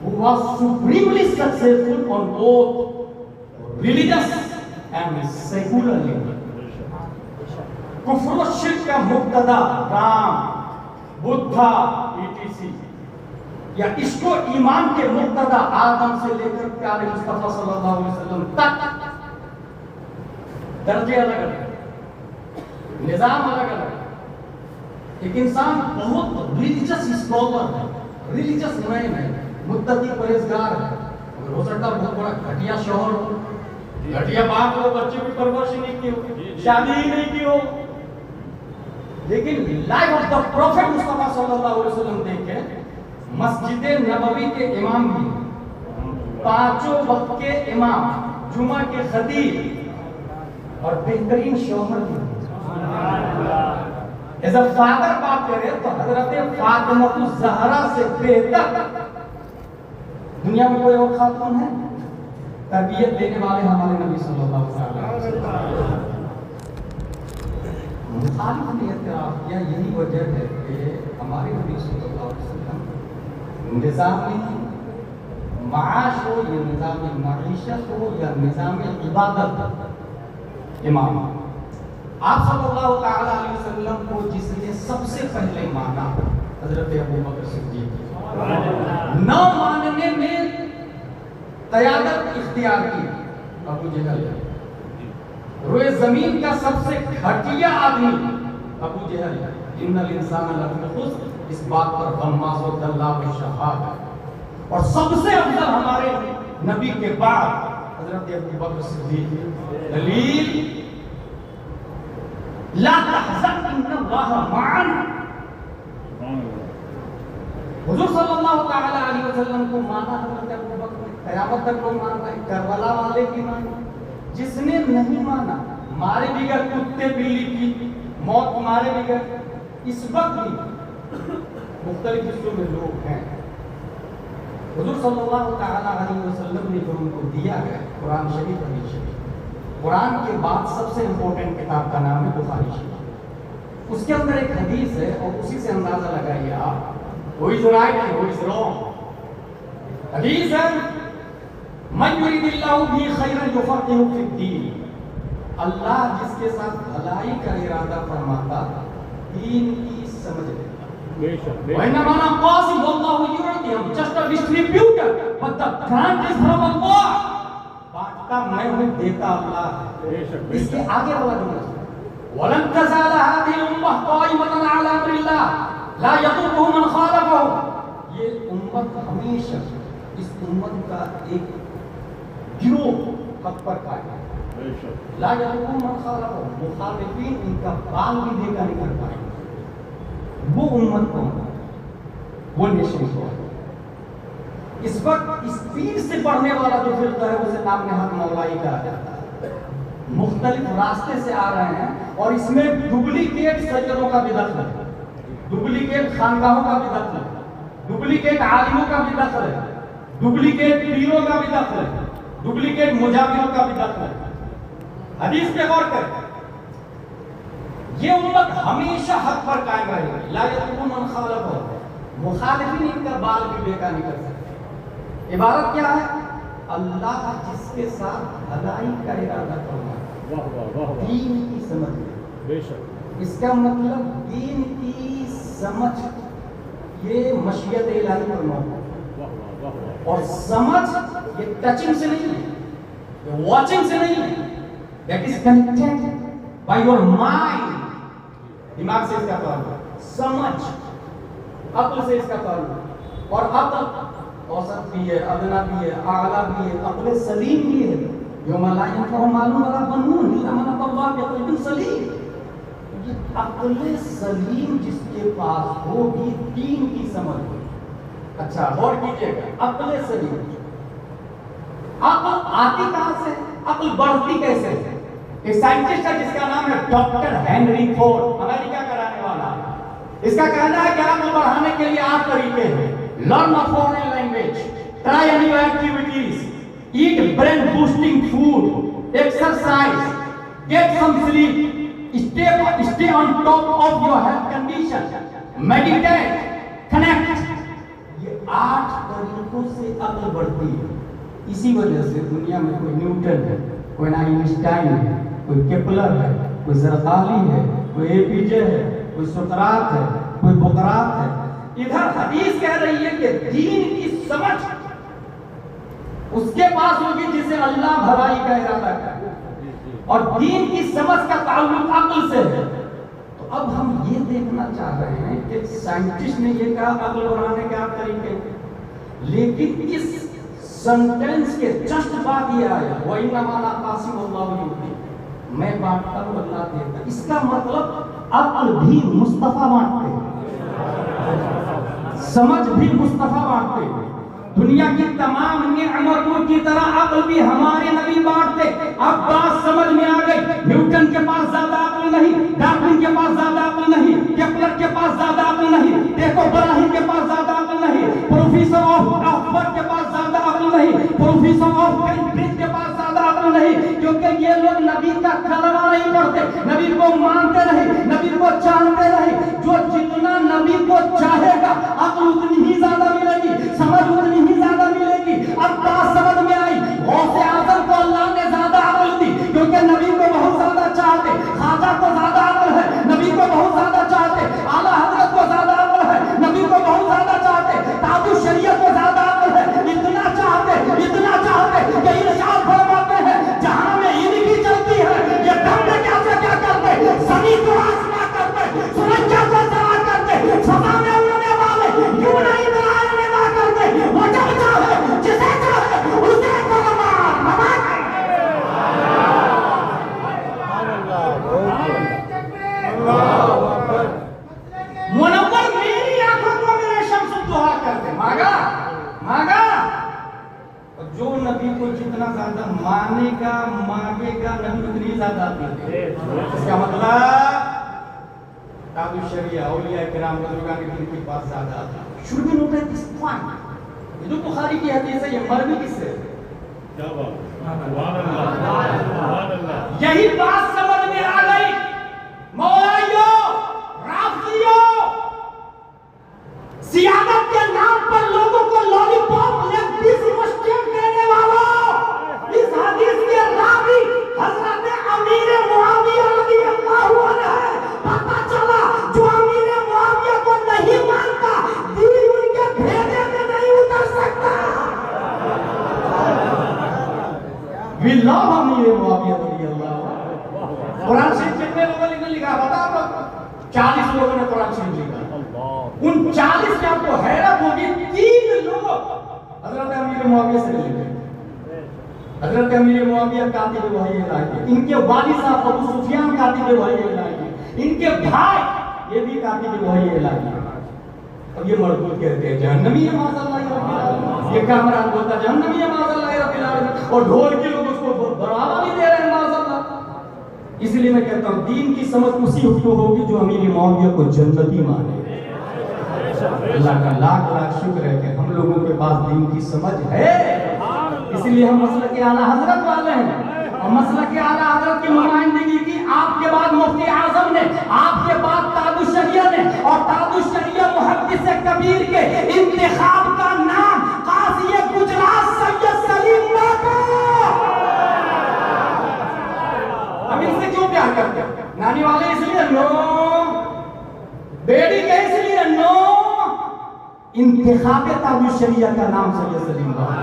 who was supremely successful on both religious and secular level. کفر و شرک کا مبتدا رام، بدھا etc یا عشق و ایمان کے مبتدا آدم سے لے کر پیارے مصطفیٰ صلی اللہ علیہ وسلم تک درجے الگ الگ، نظام الگ الگ. ایک انسان بہت ریلیجس اسکالر ہے، ریلیجس مین ہے، متقی پرہیزگار ہے، مگر ہو سکتا ہے بہت بڑا گھٹیا شوہر ہو، گھٹیا باپ ہو، بچے کی پرورش نہیں کی ہو، شادی ہی نہیں کی ہو، لیکن لائف آف دا پروفیٹ مصطفیٰ صلی اللہ علیہ وسلم دیکھیں. مسجد نبوی کے امام بھی، 5 وقت کے امام، جمعہ کے خطیب اور بہترین شوہر بھی. ایز اے فادر بات کریں تو حضرت فاطمہ الزہرا سے بہتر دنیا میں کوئی اور خاتون ہے؟ تربیت دینے والے ہمارے نبی صلی اللہ علیہ وسلم. مخالف نے اعتراف کیا، یہی وجہ ہے کہ ہمارے نبی صلی اللہ علیہ وسلم نظامی معاش ہو یا نظام معیشت ہو یا نظام عبادت امام، آپ صلی اللہ تعالی علیہ وسلم کو جس نے سب سے پہلے مانا حضرت ابوبکر صدیق، نہ ماننے میں قیادت اختیار کی ابو جہل، روئے زمین کا سب سے گھٹیا آدمی ابو جہل، ان الانسان لفی خسر، اس بات پر غماز و دلال و شہاد. اور سب سے افضل ہمارے نبی کے بعد حضرت ابوبکر صدیق. دلیل لا تحزن ان اللہ معنا. حضور صلی اللہ تعالی علیہ وسلم کو مانا حضرت ابوبکر نے، قیامت تک لوگ مان رہے ہیں، کربلا والے بھی مانا. جس نے نہیں مانا مارے بھی گئے، کتے بلی کی موت مارے بھی گئے. اس وقت بھی مختلف حصوں میں لوگ ہیں. حضور صلی اللہ تعالی علیہ وسلم نے جو ان کو دیا ہے قرآن شریف، حدیث شریف. قرآن کے بعد سب سے امپورٹنٹ کتاب کا نام ہے بخاری شریف. اس کے اندر ایک حدیث ہے اور اسی سے اندازہ لگائیے آپ who is right and who is wrong. حدیث ہے من یرید اللہ بہ خیرا یفقہہ فی الدین. اللہ جس کے ساتھ بھلائی کا ارادہ فرماتا دین کی سمجھ دیتا. وَإِنَّمَا أَنَا قَاسِمٌ وَاللَّهُ يُعْطِي. I'm just a distributor, but the grant is from Allah. بانٹتا میں ہوں، دیتا اللہ ہے. اس کے آگے والا جملہ وَلَن تَزَالَ هَذِهِ الْأُمَّةُ قَائِمَةً عَلَى أَمْرِ اللَّهِ لَا يَضُرُّهُ مَنْ خَالَفَهُ. یہ امت ہمیشہ، اس امت کا ایک گروہ حق پر قائم ہے. لا يَضُرُّهُ مَنْ خَالَفَهُ. مخالفین ان کا بال بھی دیکھا نہیں کر پائیں. وہ امت کو، وہ نیشن کو. اس وقت اسپیڈ سے پڑھنے والا جو فرقہ ہے اسے نام نہاد مولائی کہا جاتا ہے. مختلف راستے سے آ رہے ہیں اور اس میں ڈپلیکیٹ سجدوں کا بھی دخل ہے، ڈپلیکیٹ خانقاہوں کا بھی دخل ہے، ڈپلیکیٹ عالموں کا بھی دخل ہے، ڈپلیکیٹ پیروں کا بھی دخل ہے، ڈپلیکیٹ مجاہدوں کا بھی دخل ہے. حدیث پہ غور کریں. یہ امت ہمیشہ حق پر قائم رہے گی. لا یضر من خالفہ. مخالفین ان کا بال بھی بیکا نہیں کر سکتے. عبارت کیا ہے؟ اللہ جس کے ساتھ بھلائی کا ارادہ فرمائے، دین کی سمجھ بے شک اس کا مطلب دین کی سمجھ یہ مشیت الہی پر موقع اور سمجھ یہ ٹچنگ سے نہیں ہے یہ واچنگ سے نہیں ہے that is connected by your mind دماغ سے اس کا تعلق سمجھ عقل سے اس کا تعلق اور عقل اوسط بھی ہے ادنا بھی ہے اعلیٰ بھی ہے عقل سلیم بھی ہے جو ملائن کو معلوم والا بنون الا من اللہ بقلب سلیم یہ عقل سلیم جس کے پاس ہوگی دین کی سمجھ ہوگی اچھا غور کیجئے گا عقل سلیم عقل آتی کہاں سے عقل بڑھتی کیسے ہے ایک سائنٹسٹ ہے جس کا نام ہے ڈاکٹر ہینری فورڈ امریکہ کا رہنے والا اس کا کہنا ہے کہ عقل بڑھانے کے لیے 8 طریقے ہیں learn a foreign language try new activities eat brain boosting food exercise get some sleep stay on top of your health condition meditate connect یہ 8 طریقوں سے عقل بڑھتی ہے اسی وجہ سے دنیا میں کوئی نیوٹن ہے کوئی آئنسٹائن ہے کوئی کیپلر ہے کوئی زرقالی ہے کوئی اے پی جے ہے کوئی سقراط ہے کوئی بقراط ہے ادھر حدیث کہہ رہی ہے کہ دین کی سمجھ اس کے پاس ہوگی جسے اللہ بھلائی کا ارادہ کرے اور دین کی سمجھ کا تعلق عقل سے ہے تو اب ہم یہ دیکھنا چاہ رہے ہیں کہ سائنٹسٹ نے یہ کہا عقل بڑھانے کے 8 طریقے لیکن اس سنٹینس کے جسٹ بعد یہ آیا وَإِنَّمَا لَا قَاسِمُ اللَّهُ يُؤْتِي میں بانٹتا ہوں اللہ دیتا اس کا مطلب عقل بھی مصطفیٰ بانٹتے سمجھ بھی مصطفیٰ بانٹتے دنیا کی تمام نعمتوں کی طرح عقل بھی ہمارے نبی بانٹتے اب بات سمجھ میں آ گئی نیوٹن کے پاس زیادہ عقل نہیں ڈارون کے پاس زیادہ عقل نہیں کیپلر کے پاس زیادہ عقل نہیں ٹیکو براہیم کے پاس زیادہ عقل نہیں پروفیسر آف آکسفورڈ کے پاس زیادہ عقل نہیں پروفیسر آف کیمبرج کے پاس زیادہ عقل نہیں کیونکہ یہ لوگ نبی کا کلمہ نہیں پڑھتے نبی کو مانتے نہیں نبی کو جانتے نہیں جو جتنا نبی کو چاہے گا عقل اتنی ہی زیادہ ملے گی سمجھ اتنی ہی زیادہ ملے گی اب بات سمجھ میں آئی غوث اعظم کو اللہ نے زیادہ عقل دی کیونکہ نبی کو بہت زیادہ چاہتے خواجہ کو زیادہ عقل ہے نبی کو بہت زیادہ چاہتے اعلیٰ حضرت کو زیادہ عقل ہے نبی کو بہت زیادہ چاہتے تاج الشریعت کو زیادہ عقل ہے اتنا چاہتے کہ ارشاد فرماتے ہیں جہاں میں ان کی چلتی ہے یہ دم میں کیا سے کیا کرتے زمین کو آسمان کرتے سورج کیا کو زرا کرتے فضا میں اڑنے والے یوں نہیں بنانے نہ کرتے وہ جب چاہے جسے چاہے اسے منور میری آنکھوں کو میرے شمس الضحیٰ کرتے مانگا جو نبی کو جتنا زیادہ مانے گا مانگے گا نبی اتنی زیادہ آتی ہے اس کا مطلب تاج الشریعہ اولیاء کرام بزرگان کے دین کے پاس زیادہ آتا ہے should we note this point یہ جو بخاری کی حدیث ہے یہ مرمی کس سے کیا بات سبحان اللہ یہی بات سمجھ میں آ گئی مولائیوں رافضیوں سیادت کے نام پر لوگوں کو لالی پاپ لیگ پیس مسٹیم دینے والوں اس حدیث کے راوی حضرت امیر معاویہ رضی اللہ عنہ ہے پتہ چلا جو امیر معاویہ کو نہیں مانتا دین ان کے بھیڑے میں نہیں اتر سکتا we love امیر معاویہ رضی اللہ عنہ قرآن شریف کتنے لوگوں نے لکھا بتا آپ 40 لوگوں نے قرآن شریف لکھا ان 40 میں آپ کو حیرت ہوگی 3 لوگ حضرت امیر معاویہ سے لکھے حضرت امیر معاویہ کاتب وحی الہی ان کے والد صاحب ابو سفیان کاتب وحی الہی ان کے بھائی یہ بھی کاتب وحی الہی اب یہ مردود کہتے ہیں جہنمی ہے معاذ اللہ رب العالمین یہ کامران بولتا ہے جہنمی ہے معاذ اللہ رب العالمین اور ڈھول کے لوگ اس کو بڑھاوا بھی دے رہے ہیں معاذ اللہ اس لیے میں کہتا ہوں دین کی سمجھ اسی وقت ہوگی جو امیر معاویہ کو جنتی مانے اللہ کا لاکھ لاکھ شکر ہے کہ ہم لوگوں کے پاس دین کی سمجھ ہے اس لیے ہم مسلک اعلیٰ حضرت والے ہیں اور مسلک اعلیٰ حضرت کی نمائندگی کی آپ کے بعد مفتی اعظم نے آپ کے بعد تاج الشریعہ نے اور تاج الشریعہ محدث کبیر کے انتخاب کا نام قاضی گجرات سید سلیم انتخاب تابع شریعہ کا نام سید سلیم بابو،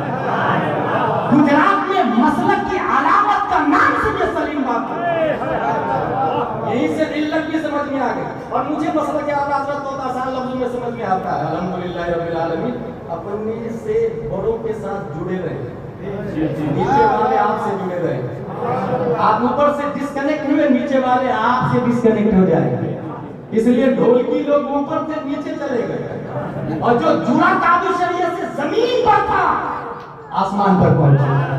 گجرات میں مسلک کی علامت کا نام سید سلیم بابو، یہیں سے علت بھی سمجھ میں آ گئی. اور مجھے مسئلہ کیا حضرت بہت آسان لفظوں میں سمجھ میں آتا ہے. الحمدللہ رب العالمین. اپنے سے بڑوں کے ساتھ جڑے رہے، نیچے والے آپ سے جڑے رہے. آپ اوپر سے ڈسکنیکٹ ہوئے، نیچے والے آپ سے ڈسکنیکٹ ہو جائیں گے. اس لیے ڈھولکی لوگ اوپر سے نیچے چلے گئے، اور جو جڑا تابع شریعت سے زمین پر تھا آسمان پر پہنچا.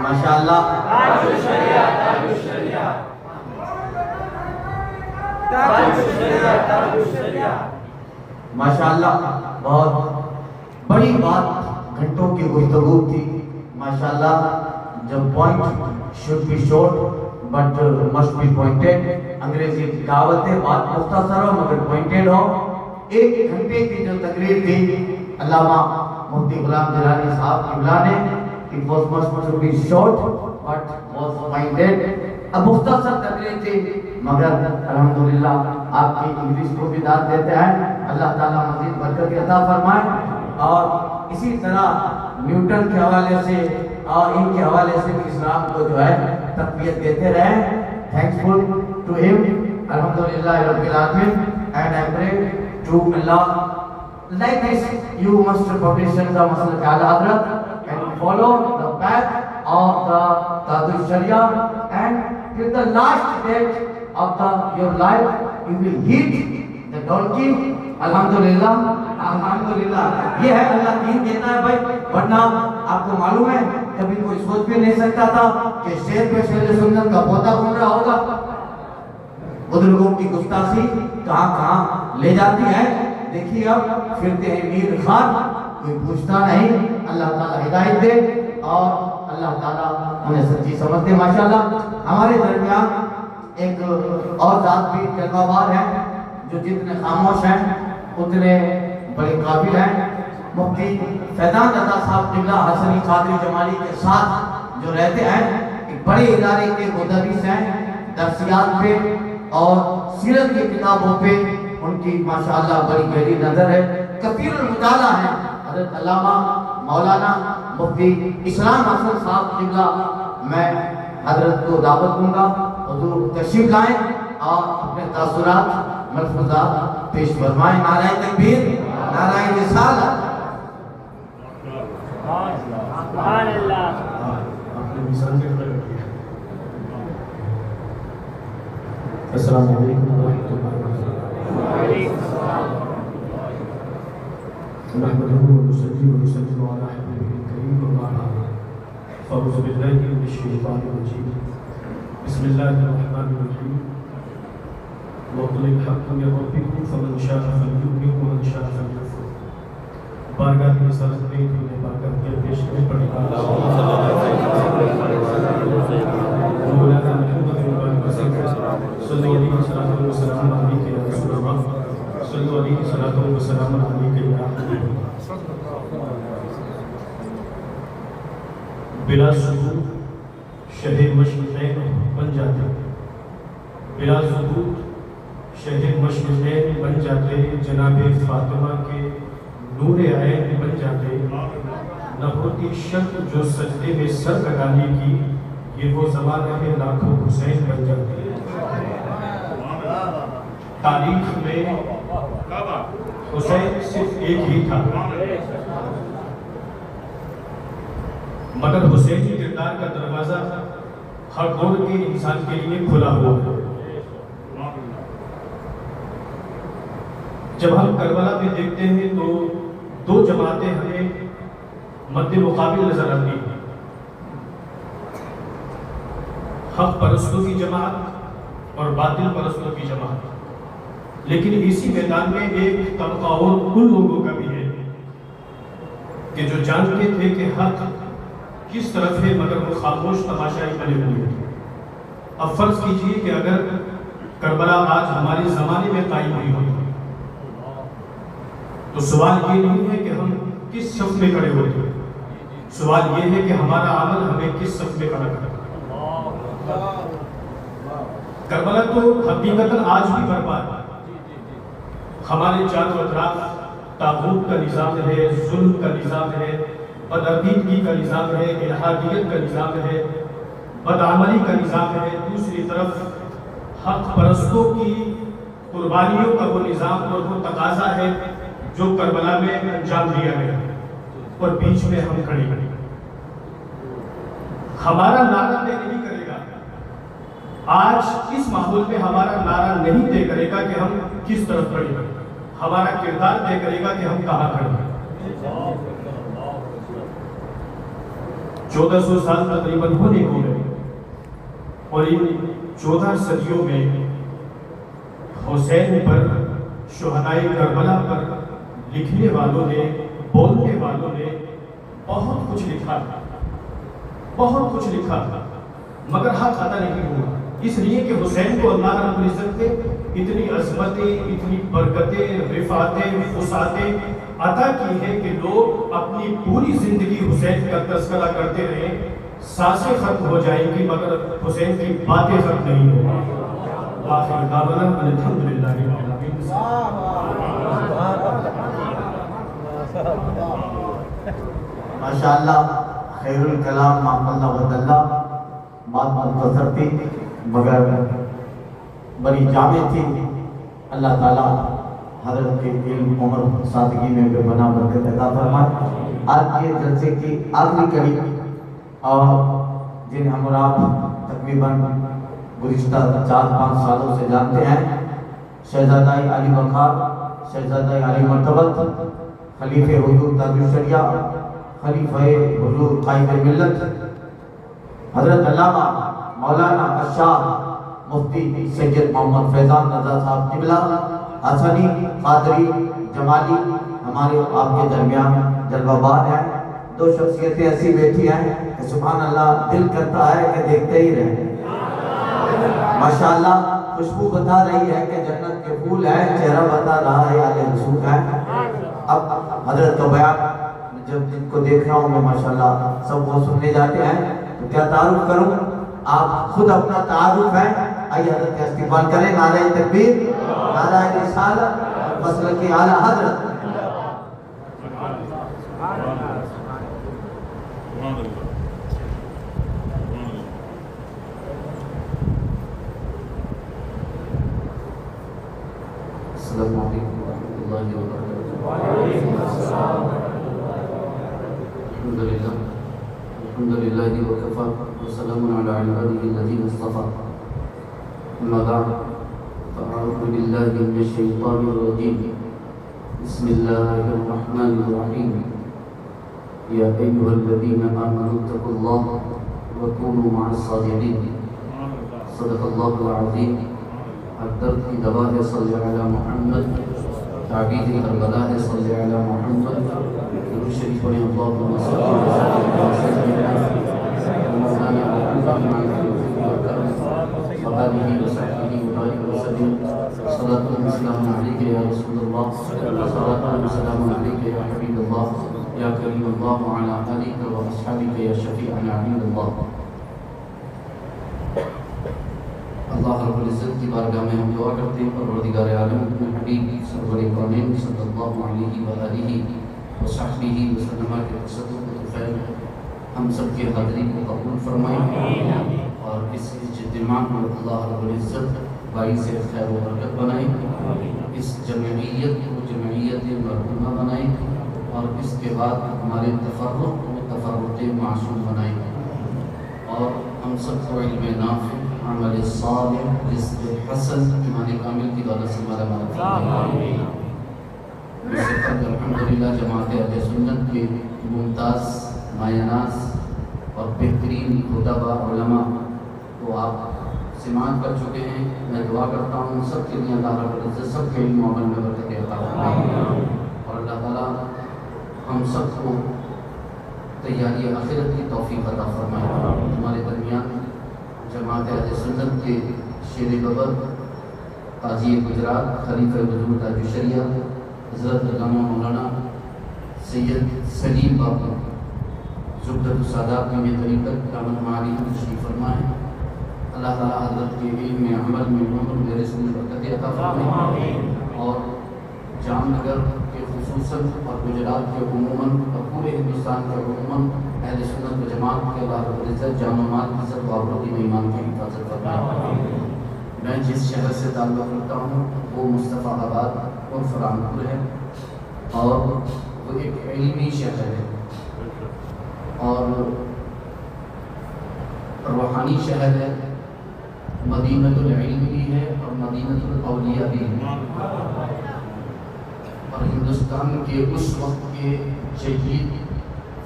ماشاءاللہ ماشاءاللہ بہت بڑی بات، گھنٹوں کی گفتگو تھی ماشاءاللہ. جب point should be short but must be pointed. انگریزی کی کہاوت ہے بات مختصر ہو مگر پوائنٹڈ ہو. 1 گھنٹے کی جو تقریر تھی علامہ مفتی غلام جیلانی صاحب قبلہ نے، it was must be short but was pointed. اب مختصر تقریر تھی مگر الحمدللہ آپ کی انگلش کو بھی داد دیتے ہیں. اللہ تعالیٰ مزید برکت عطا فرمائے. اور اسی طرح نیوٹن کے حوالے سے اور ان کے حوالے سے بھی اسلام کو جو ہے تقویت دیتے رہیں. thankful to him الحمدللہ رب العالمین. and I pray to Allah like this you must publish the Masal Hadrat and follow the path of the Tadu Sharia, and till the last date of your life you will hit the donkey. الحمدللہ الحمدللہ. یہ ہے اللہ دین دیتا ہے بھائی، ورنہ آپ کو معلوم ہے کبھی کوئی سوچ بھی نہیں سکتا تھا کہ شیر پہ شیر سنت کا پودا گھوم رہا ہوگا. بزرگوں کی گستاخی کہاں کہاں لے جاتی ہے. دیکھیے اب پھرتے ہیں میر خان، کوئی پوچھتا نہیں. اللہ تعالیٰ ہدایت دے اور اللہ تعالیٰ انہیں سچی سمجھ دے. ماشاءاللہ ہمارے درمیان ایک اور ذات بھی جلوہ بار ہے جو جتنے خاموش ہیں اتنے بڑے قابل ہیں. مفتی فیضان رضا صاحب قبلہ حسنی قادری جمالی کے ساتھ جو رہتے ہیں، ایک بڑے ادارے کے مدرس ہیں. درسیات پہ اور سیرت کی کتابوں پہ ان کی ماشاءاللہ بڑی گہری نظر ہے. کثیر المطالعہ ہے. حضرت علامہ مولانا مفتی اسلام حسن صاحب قبلہ، میں حضرت کو دعوت دوں گا حضور تشریف لائیں اور اپنے تاثرات ملفوظات پیش فرمائیں. نعرہ تکبیر، نعرہ رسالت. سبحان اللہ. السلام علیکم ورحمۃ اللہ نحمده ونصلي ونسلم على حبيبه الكريم وما بعد. فأعوذ بالله من الشيطان الرجيم. بسم الله الرحمن الرحيم. وقل الحق من ربكم فمن شاء فليؤمن ومن شاء فليكفر. بارگاہ کی رسالت میں تمہیں بارگاہ کے پیش میں پڑھے گا. مولانا محمد بن وسلم صلی اللہ علیہ وسلم علیہ یا رسول اللہ صلی اللہ علیہ وسلم علیہ یا حبیب اللہ. بلا ثبوت شہر مشرقین بن جاتے، بلا ثبوت شہر مشرقین بن جاتے، جناب فاطمہ کے نور عین بن جاتے. نہ ہوتی شک جو سجدے میں سر لگانے کی، یہ وہ زمانہ ہے لاکھوں حسین بن جاتے. تاریخ میں حسین صرف ایک ہی تھا، مگر حسینی کردار کا دروازہ ہر دور کے انسان کے لیے کھلا ہوا ہے. جب ہم کربلا میں دیکھتے ہیں تو دو جماعتیں ہمیں مد مقابل نظر آتی ہیں، حق پرستوں کی جماعت اور باطل پرستوں کی جماعت. لیکن اسی میدان میں ایک طبقہ اور ان لوگوں کا بھی ہے کہ جو جانتے تھے کہ حق کس طرف ہے مگر وہ خاموش تماشائی بنے ہوئے تھے. اب فرض کیجئے کہ اگر کربلا آج ہمارے زمانے میں قائم ہوئی ہوتی تو سوال یہ نہیں ہے کہ ہم کس صف میں کھڑے ہوتے ہیں، سوال یہ ہے کہ ہمارا عمل ہمیں کس صف میں کھڑا کرتا ہے۔ کربلا تو حقیقت آج بھی برباد ہے، ہمارے چاروں اطراف طاغوت کا نظام ہے، ظلم کا نظام ہے، بدعقیدگی کا نظام ہے، الہادیت کا نظام ہے، بدعملی کا نظام ہے، دوسری طرف حق پرستوں کی قربانیوں کا وہ نظام اور وہ تقاضا ہے جو کربلا میں انجام دیا گیا، اور بیچ میں ہم کھڑے ہیں۔ ہمارا نعرہ طے نہیں کرے گا، آج اس ماحول میں ہمارا نعرہ نہیں طے کرے گا کہ ہم کس طرف کھڑے ہیں، ہمارا کردار طے کرے گا کہ ہم کہاں کھڑے ہیں۔ 1400 سال تقریباً ہونے کو گئے، اور ان 14 صدیوں میں حسین پر، شہدائے کربلا پر لکھنے والوں نے، بولنے والوں نے بہت کچھ لکھا تھا، بہت کچھ لکھا تھا، مگر حق ادا نہیں ہوا، اس لیے کہ حسین کو اللہ رب العزت نے اتنی عظمتیں، اتنی برکتیں، رفعتیں، وسعتیں عطا کی ہے کہ لوگ اپنی پوری زندگی حسین کا تذکرہ کرتے رہے، سانسیں ختم ہو جائیں گی مگر حسین کی باتیں ختم نہیں ہوں۔ آخر دعوانا الحمدللہ رب العالمین۔ ماشاءاللہ خیر الکلام معقل ودلہ، بات مختصر تھی مگر بڑی جامع تھی۔ اللہ تعالیٰ حضرت کے علم عمر سادگی میں بے پناہ برکت عطا فرمائے۔ آج کے جلسے کی آخری کڑی اور جن ہم آپ تقریباً گزشتہ 4-5 سالوں سے جانتے ہیں، شہزادہ علی وقار، شہزادہ علی مرتبت، خلیفہ حضور تاج الشریعہ، خلیفہ حضور قائد ملت، حضرت علامہ مولانا الشاہ مفتی سید محمد فیضان رضا صاحب قبلہ، حسنی، قادری، جمالی ہمارے آپ کے درمیان جلوہ بار ہیں۔ دو شخصیتیں ایسی بیٹھی ہیں کہ سبحان اللہ دل کرتا ہے کہ دیکھتے ہی رہیں۔ ماشاءاللہ خوشبو بتا رہی ہے کہ جنت کے پھول ہیں، چہرہ بتا رہا ہے آل رسول ہے۔ اب حضرت کا بیان جب جن کو دیکھ رہا ہوں میں ماشاءاللہ سب وہ سننے جاتے ہیں، تو کیا تعارف کروں؟ آپ خود اپنا تعارف ہے، آئیے حضرت کا استقبال کریں۔ نعرہ تکبیر، نعرہ رسالت، مسلک اعلیٰ حضرت۔ السلام علیکم ورحمۃ اللہ وبرکاتہ۔ الحمد للہ وکفیٰ وسلام علی عبادہ الذین اصطفیٰ، اما بعد فاعوذ باللہ من الشیطان الرجیم، بسم اللہ الرحمن الرحیم، یا ایھا الذین آمنوا اتقوا اللہ وکونوا مع الصادقین، صدق اللہ العظیم۔ درد کی دوا ہے صلی علی محمد، تعبیر کربلا ہے صلی علی محمد، درود شریف پڑھیں اللہم صلی علی مولانا محمد وآلہ وصحبہ وبارک وسلم۔ صلاۃ و سلام علیک یا رسول اللہ، صلاۃ و سلام علیک یا حبیب اللہ، یا کریم اللہ وعلی آلک و اصحابک یا شفیعنا عند اللہ۔ اللہ رب العزت کی بارگاہ میں ہم دعا کرتے ہیں، پروردگار عالم اپنے حبیب سرور کونین صلی اللہ علیہ وآلہ وصحبہ وسلم کے تصدق خیر ہم سب کی حاضری کو قبول فرمائیں، اور اس اجتماع کو اللہ رب العزت باعث خیر و برکت بنائیں، اس جمعیت کو جمعیت مرحومہ بنائیں، اور اس کے بعد ہمارے تفرق کو تفرق معصوم بنائیں، اور ہم سب کو علم نافع، عمل صالح، رزق حسن، ایمان کامل کی دولت سے مالا مال فرمائے۔ اس سے قبل الحمدللہ جماعت اہل سنت کے ممتاز مایہ ناز اور بہترین خطبہ علماء کو آپ سماعت کر چکے ہیں۔ میں دعا کرتا ہوں سب کے لیے اللہ رب العزت سب کے علم و عمل میں برکت عطا فرمائے، اور اللہ تعالیٰ ہم سب کو تیاری آخرت کی توفیق عطا فرمائے۔ ہمارے درمیان جماعت اہل سنت کے شیر ببر قاضی گجرات، خلیفہ حضور تاج الشریعہ حضرت علامہ مولانا سید سلیم بابو زبدۃ السادات میں طریقت دامن معالی میں تشریف فرما ہے. اللہ تعالیٰ حضرت کے علم میں عمل میں عمر میرے سے برکت عطا فرمائے اور جام نگر کے خصوصاً اور گجرات کے عموماً اور پورے ہندوستان کے عموماً اہل سنت و جماعت کے اللہ رب العزت جامع مال عزت و آبرودی میں ایمان کی حفاظت فرمائے. میں جس شہر سے تعلق رکھتا ہوں وہ مصطفیٰ آباد اور فرانپور ہے اور وہ ایک علمی شہر ہے اور روحانی شہر ہے. مدینۃ العلم بھی ہے اور مدینۃ الاولیاء بھی ہے. اور ہندوستان کے اس وقت کے شہید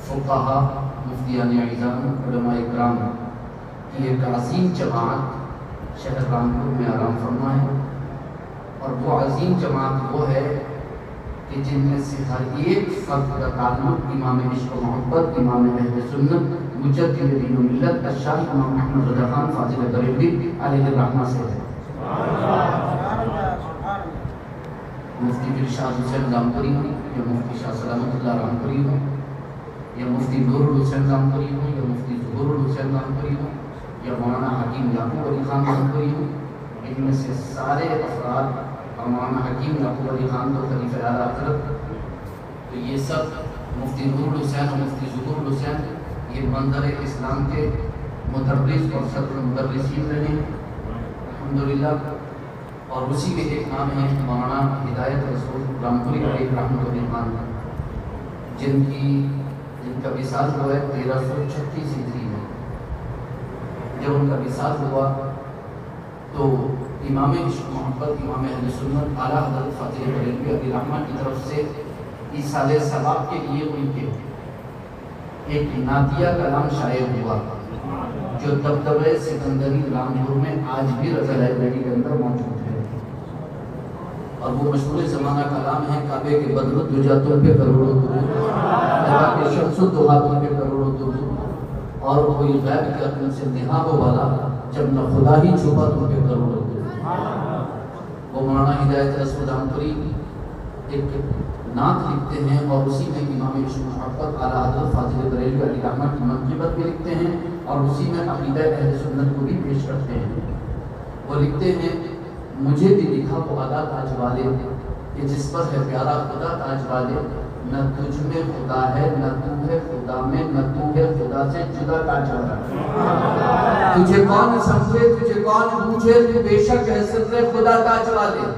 فقہا مفتیان اعظام علماء اکرام کی ایک عظیم جماعت شہر رامپور میں آرام فرما ہے. اور وہ عظیم جماعت وہ ہے کہ جن میں سے ہر ایک فرد کا تعلق امام عشق و محبت امام اہل سنت مجدد دین و ملت الشاہ امام احمد رضا خان فاضل بریلوی علیہ الرحمہ سے ہے. مفتی ارشاد حسین رامپوری ہوں یا مفتی شاہ سلامت اللہ رامپوری ہوں یا مفتی نور الحسین رامپوری ہوں یا مفتی ظہور الحسین رامپوری ہوں یا مولانا حکیم یعقوب علی خان رامپوری ہوں، ان میں سے سارے افراد اور مولانا حکیم یعقوب علی خان تو خلیفہ اعلیٰ حضرت، تو یہ سب مفتی نور الحسین اور مفتی ظہور الحسین یہ منظر اسلام کے مدرس اور صدر مدرسین رہے الحمدللہ. اور اسی کے ایک نام ہے مولانا ہدایت رسول رامپوری علیہ رحمۃ اللہ جن کا وصال ہوا ہے 1336 ہجری میں. جب ان کا وصال ہوا تو امام عشق محبت امام اہل سنت اعلیٰ حضرت فاضل بریلوی علیہ رحمہ کی طرف سے ایصال ثواب کے لیے ان کے ایک نعتیہ کلام شائع ہوا جو دبدبۂ سکندری رامپور میں آج بھی رضا لائبریری کے اندر موجود ہے. اور وہ مشہور زمانہ کلام ہے کعبے کے بدر الدجا تم پہ کروڑوں درود، خدا کے شمس الضحیٰ تم پہ کروڑوں درود، اور کوئی غیب کے عقل سے نہا وہ والا جب نہ خدا ہی چھپا تم پہ کروڑوں درود. وہ مولانا ہدایت رسول رامپوری ایک نعت لکھتے ہیں اور اسی میں امام عشق محبت اعلیٰ حضرت فاضل بریلوی علیہ رحمہ کی منقبت بھی لکھتے ہیں اور اسی میں عقیدہ اہل سنت کو بھی پیش کرتے ہیں. وہ لکھتے ہیں مجھے بھی لکھا وہ ادا تاج والے کہ جس پر ہے پیارا خدا تاج والے، نہ تجھ میں خدا ہے نہ تو ہے خدا میں، نہ تو ہے خدا سے جدا تاج والا. تجھے کون سمجھے تجھے کون بوجھے تو بے شک ہے سر خدا تاج والے.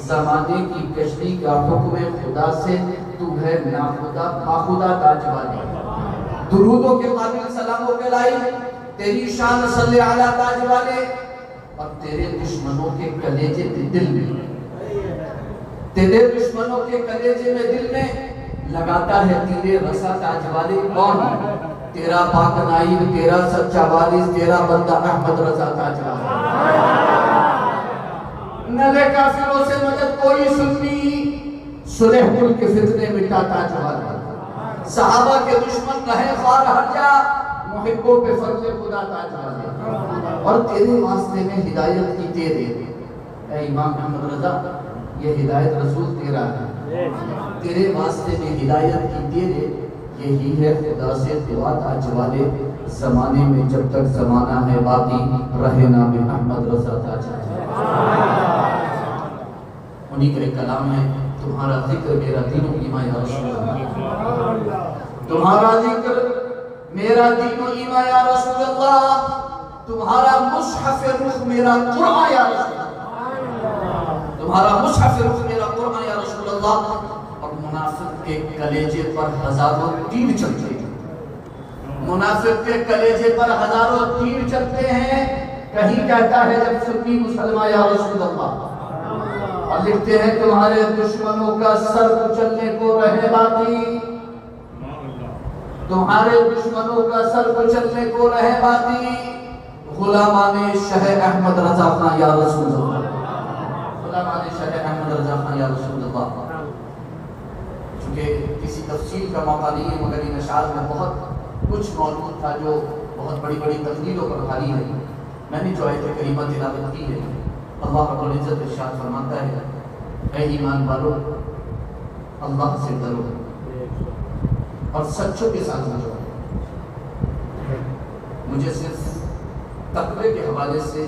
زمانے کی کشتی کا حکم خدا سے تو ہے ناخدا باخدا تاج والے. درودوں کے قابل سلاموں کے لائی تیری شان صلی علی تاج والے، اور تیرے دشمنوں کے کلیجے میں دل میں، تیرے دشمنوں کے کلیجے میں دل میں لگاتا ہے تیرے رسا تاج والے. کون؟ تیرا پاک نائب تیرا سچا وارث تیرا بندہ احمد رضا تاج والے. نلے کافروں سے مدد کوئی سنی، صلح کل کے فتنے مٹا تاج والے. صحابہ کے دشمن رہے خوار ہر جا، محبوں پہ فرض خدا تاج والے. اور تیرے واسطے میں ہدایت کی تیرے اے امام احمد رضا، یہ ہدایت رسول تیرا ہے، تیرے واسطے میں ہدایت کی تیرے، یہی ہے خدا سے دعا تاج والے. زمانے میں جب تک زمانہ ہے باقی رہے نام احمد رضا تاج والے. انہی کا ایک کلام ہے تمہارا ذکر میرا دین و ایمان یا رسول اللہ، تمہارا ذکر میرا دین و ایمان یا رسول اللہ، تمہارا مصحف رخ میرا قرآن یا رسول اللہ، تمہارا مصحف رخ میرا قرآن یا رسول اللہ. اور منافق کے کلیجے پر ہزاروں تیر چلتے ہیں، منافق کے کلیجے پر ہزاروں تیر چلتے ہیں. کہیں کہتا ہے جب سنی مسلمان یا رسول اللہ، اور لکھتے ہیں تمہارے دشمنوں کا سر کچلنے کو رہے باقی، تمہارے دشمنوں کا سر کچلنے کو رہے باقی. غلامان شہ احمد رضا خان یا رسول اللہ، غلامان شہ احمد رضا خان یا رسول اللہ. چونکہ کسی تفصیل کا موقع نہیں ہے مگر ان اشعار میں بہت کچھ موجود تھا جو بہت بڑی بڑی تقریروں پر بھاری ہے. میں نے جو آیت کریمہ تلاوت کی ہے، اللہ رب العزت ارشاد فرماتا ہے اے ایمان والو اللہ سے ڈرو اور سچوں کے ساتھ ہو جاؤ۔ مجھے صرف تقوی کے حوالے سے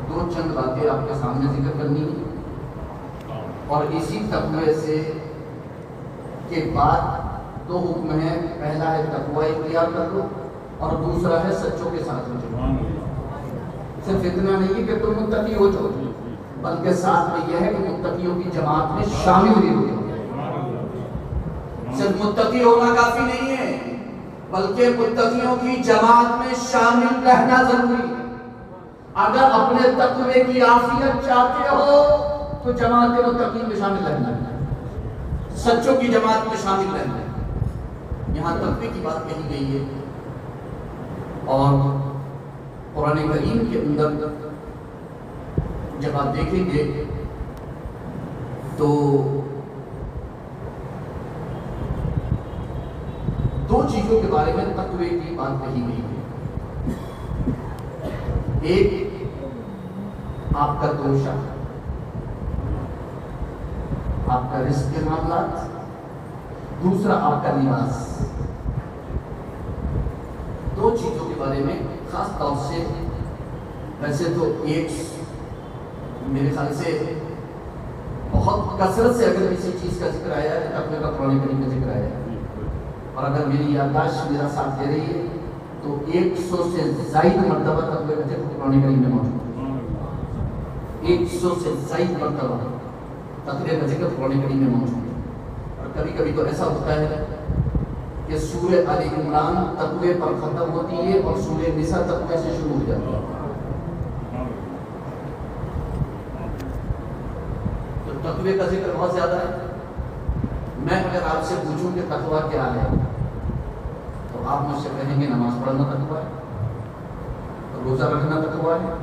دو چند باتیں آپ کے سامنے ذکر کرنی ہے، اور اسی تقوی سے کے بعد دو حکم ہیں، پہلا ہے تقوی اختیار کر لو اور دوسرا ہے سچوں کے ساتھ ہو جاؤ۔ صرف اتنا نہیں کہ تم متقی ہو جاؤ، بلکہ ساتھ میں یہ ہے کہ متقیوں کی جماعت میں شامل بھی ہو جاؤ۔ صرف متقی ہونا کافی نہیں ہے، بلکہ متقیوں کی جماعت میں شامل رہنا ضروری ہے۔ اگر اپنے تقوی کی عافیت چاہتے ہو تو جماعت متقین میں شامل رہنا ہے، سچوں کی جماعت میں شامل رہنا ہے۔ یہاں تقوی کی بات کہی گئی ہے، اور قرآن کریم کے اندر جب آپ دیکھیں گے تو دو چیزوں کے بارے میں تقوی کی بات کہی گئی ہے۔ ایک آپ کا توشہ، آپ کا رزق کے معاملات، دوسرا آپ کا لباس۔ دو چیزوں کے بارے میں خاص طور سے، ویسے تو ایک میرے خیال سے بہت کثرت سے اگر کسی چیز کا ذکر آیا ہے تقوی کا قرآن کریم میں ذکر آیا ہے، اور اگر میری یادداشت میرا ساتھ دے رہی ہے تو 100 سے زائد مرتبہ تقوی کا ذکر قرآن کریم میں موجود ہے۔ 100 سے زائد مرتبہ تقوی کا ذکر قرآن کریم میں موجود ہے۔ اور کبھی کبھی تو ایسا ہوتا ہے کہ سورہ آل عمران تقوی پر ختم ہوتی ہے اور سورہ نساء تقوی سے شروع ہو جاتی ہے۔ تو تقوی کا ذکر بہت زیادہ ہے۔ میں اگر آپ سے پوچھوں کہ تقوی کیا ہے تو آپ مجھ سے کہیں گے نماز پڑھنا تقوی ہے، روزہ رکھنا تقوی ہے،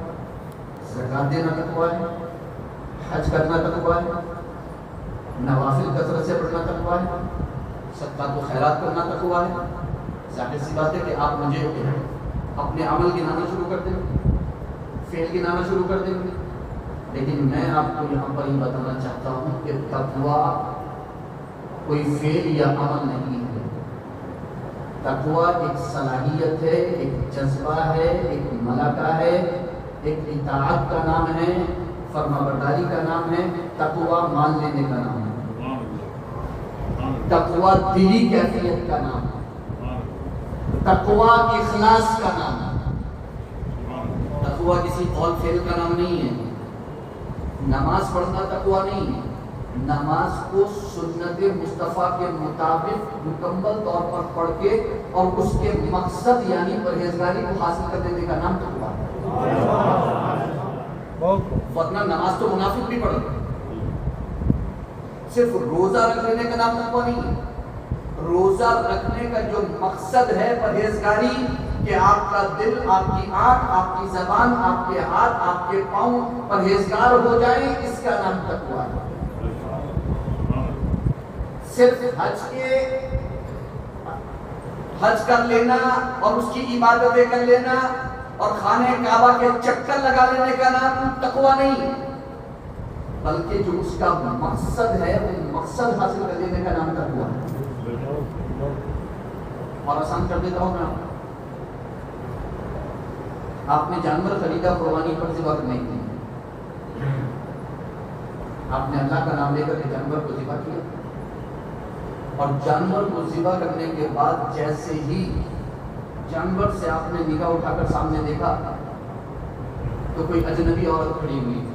زکوٰۃ دینا تقوی ہے، حج کرنا تقوی ہے، نوافل کثرت سے پڑھنا تقوی ہے، صدقات و خیرات کرنا تقوی ہے۔ ظاہر سی بات ہے کہ آپ مجھے اپنے عمل گنانا شروع کر دیں گے، فعل گنانا شروع کر دیں گے، لیکن میں آپ کو یہاں پر یہ بتانا چاہتا ہوں کہ تقوی کوئی فعل یا عمل نہیں ہے۔ تقوی ایک صلاحیت ہے، ایک جذبہ ہے، ایک ملکہ ہے، ایک اطاعت کا نام ہے، فرما برداری کا نام ہے، تقوی مان لینے کا نام ہے، تقوی دلی کیفیت کا نام ہے، تقوی اخلاص کا نام ہے۔ تقوی کسی قول فعل کا نام نہیں ہے۔ نماز پڑھنا تقوی نہیں ہے، نماز کو سنت مصطفیٰ کے مطابق مکمل طور پر پڑھ کے اور اس کے مقصد یعنی پرہیزگاری کو حاصل کر دینے کا نام تقوی ہے۔ ورنہ نماز تو منافق بھی پڑھتے ہیں۔ صرف روزہ رکھ لینے کا نام تقوی نہیں ہے۔ روزہ رکھنے کا جو مقصد ہے پرہیزگاری، کہ آپ کا دل، آپ کی آنکھ، آپ کی زبان، آپ کے ہاتھ، آپ کے پاؤں پرہیزگار ہو جائیں، اس کا نام تقوی ہے۔ صرف حج کر لینا اور اس کی عبادتیں کر لینا اور خانہ کعبہ کے چکر لگا لینے کا نام تقوی نہیں، بلکہ جو اس کا مقصد ہے وہ مقصد حاصل کر لینے کا نام تقوی ہے۔ اور آسان کر دیتا ہوں میں، آپ نے جانور خریدا قربانی پر ذبح کرنے کے لیے، آپ نے اللہ کا نام لے کر کے جانور کو ذبح کیا، اور جانور کو ذبح کرنے کے بعد جیسے ہی جانور سے آپ نے نگاہ اٹھا کر سامنے دیکھا تو کوئی اجنبی عورت کھڑی ہوئی تھی۔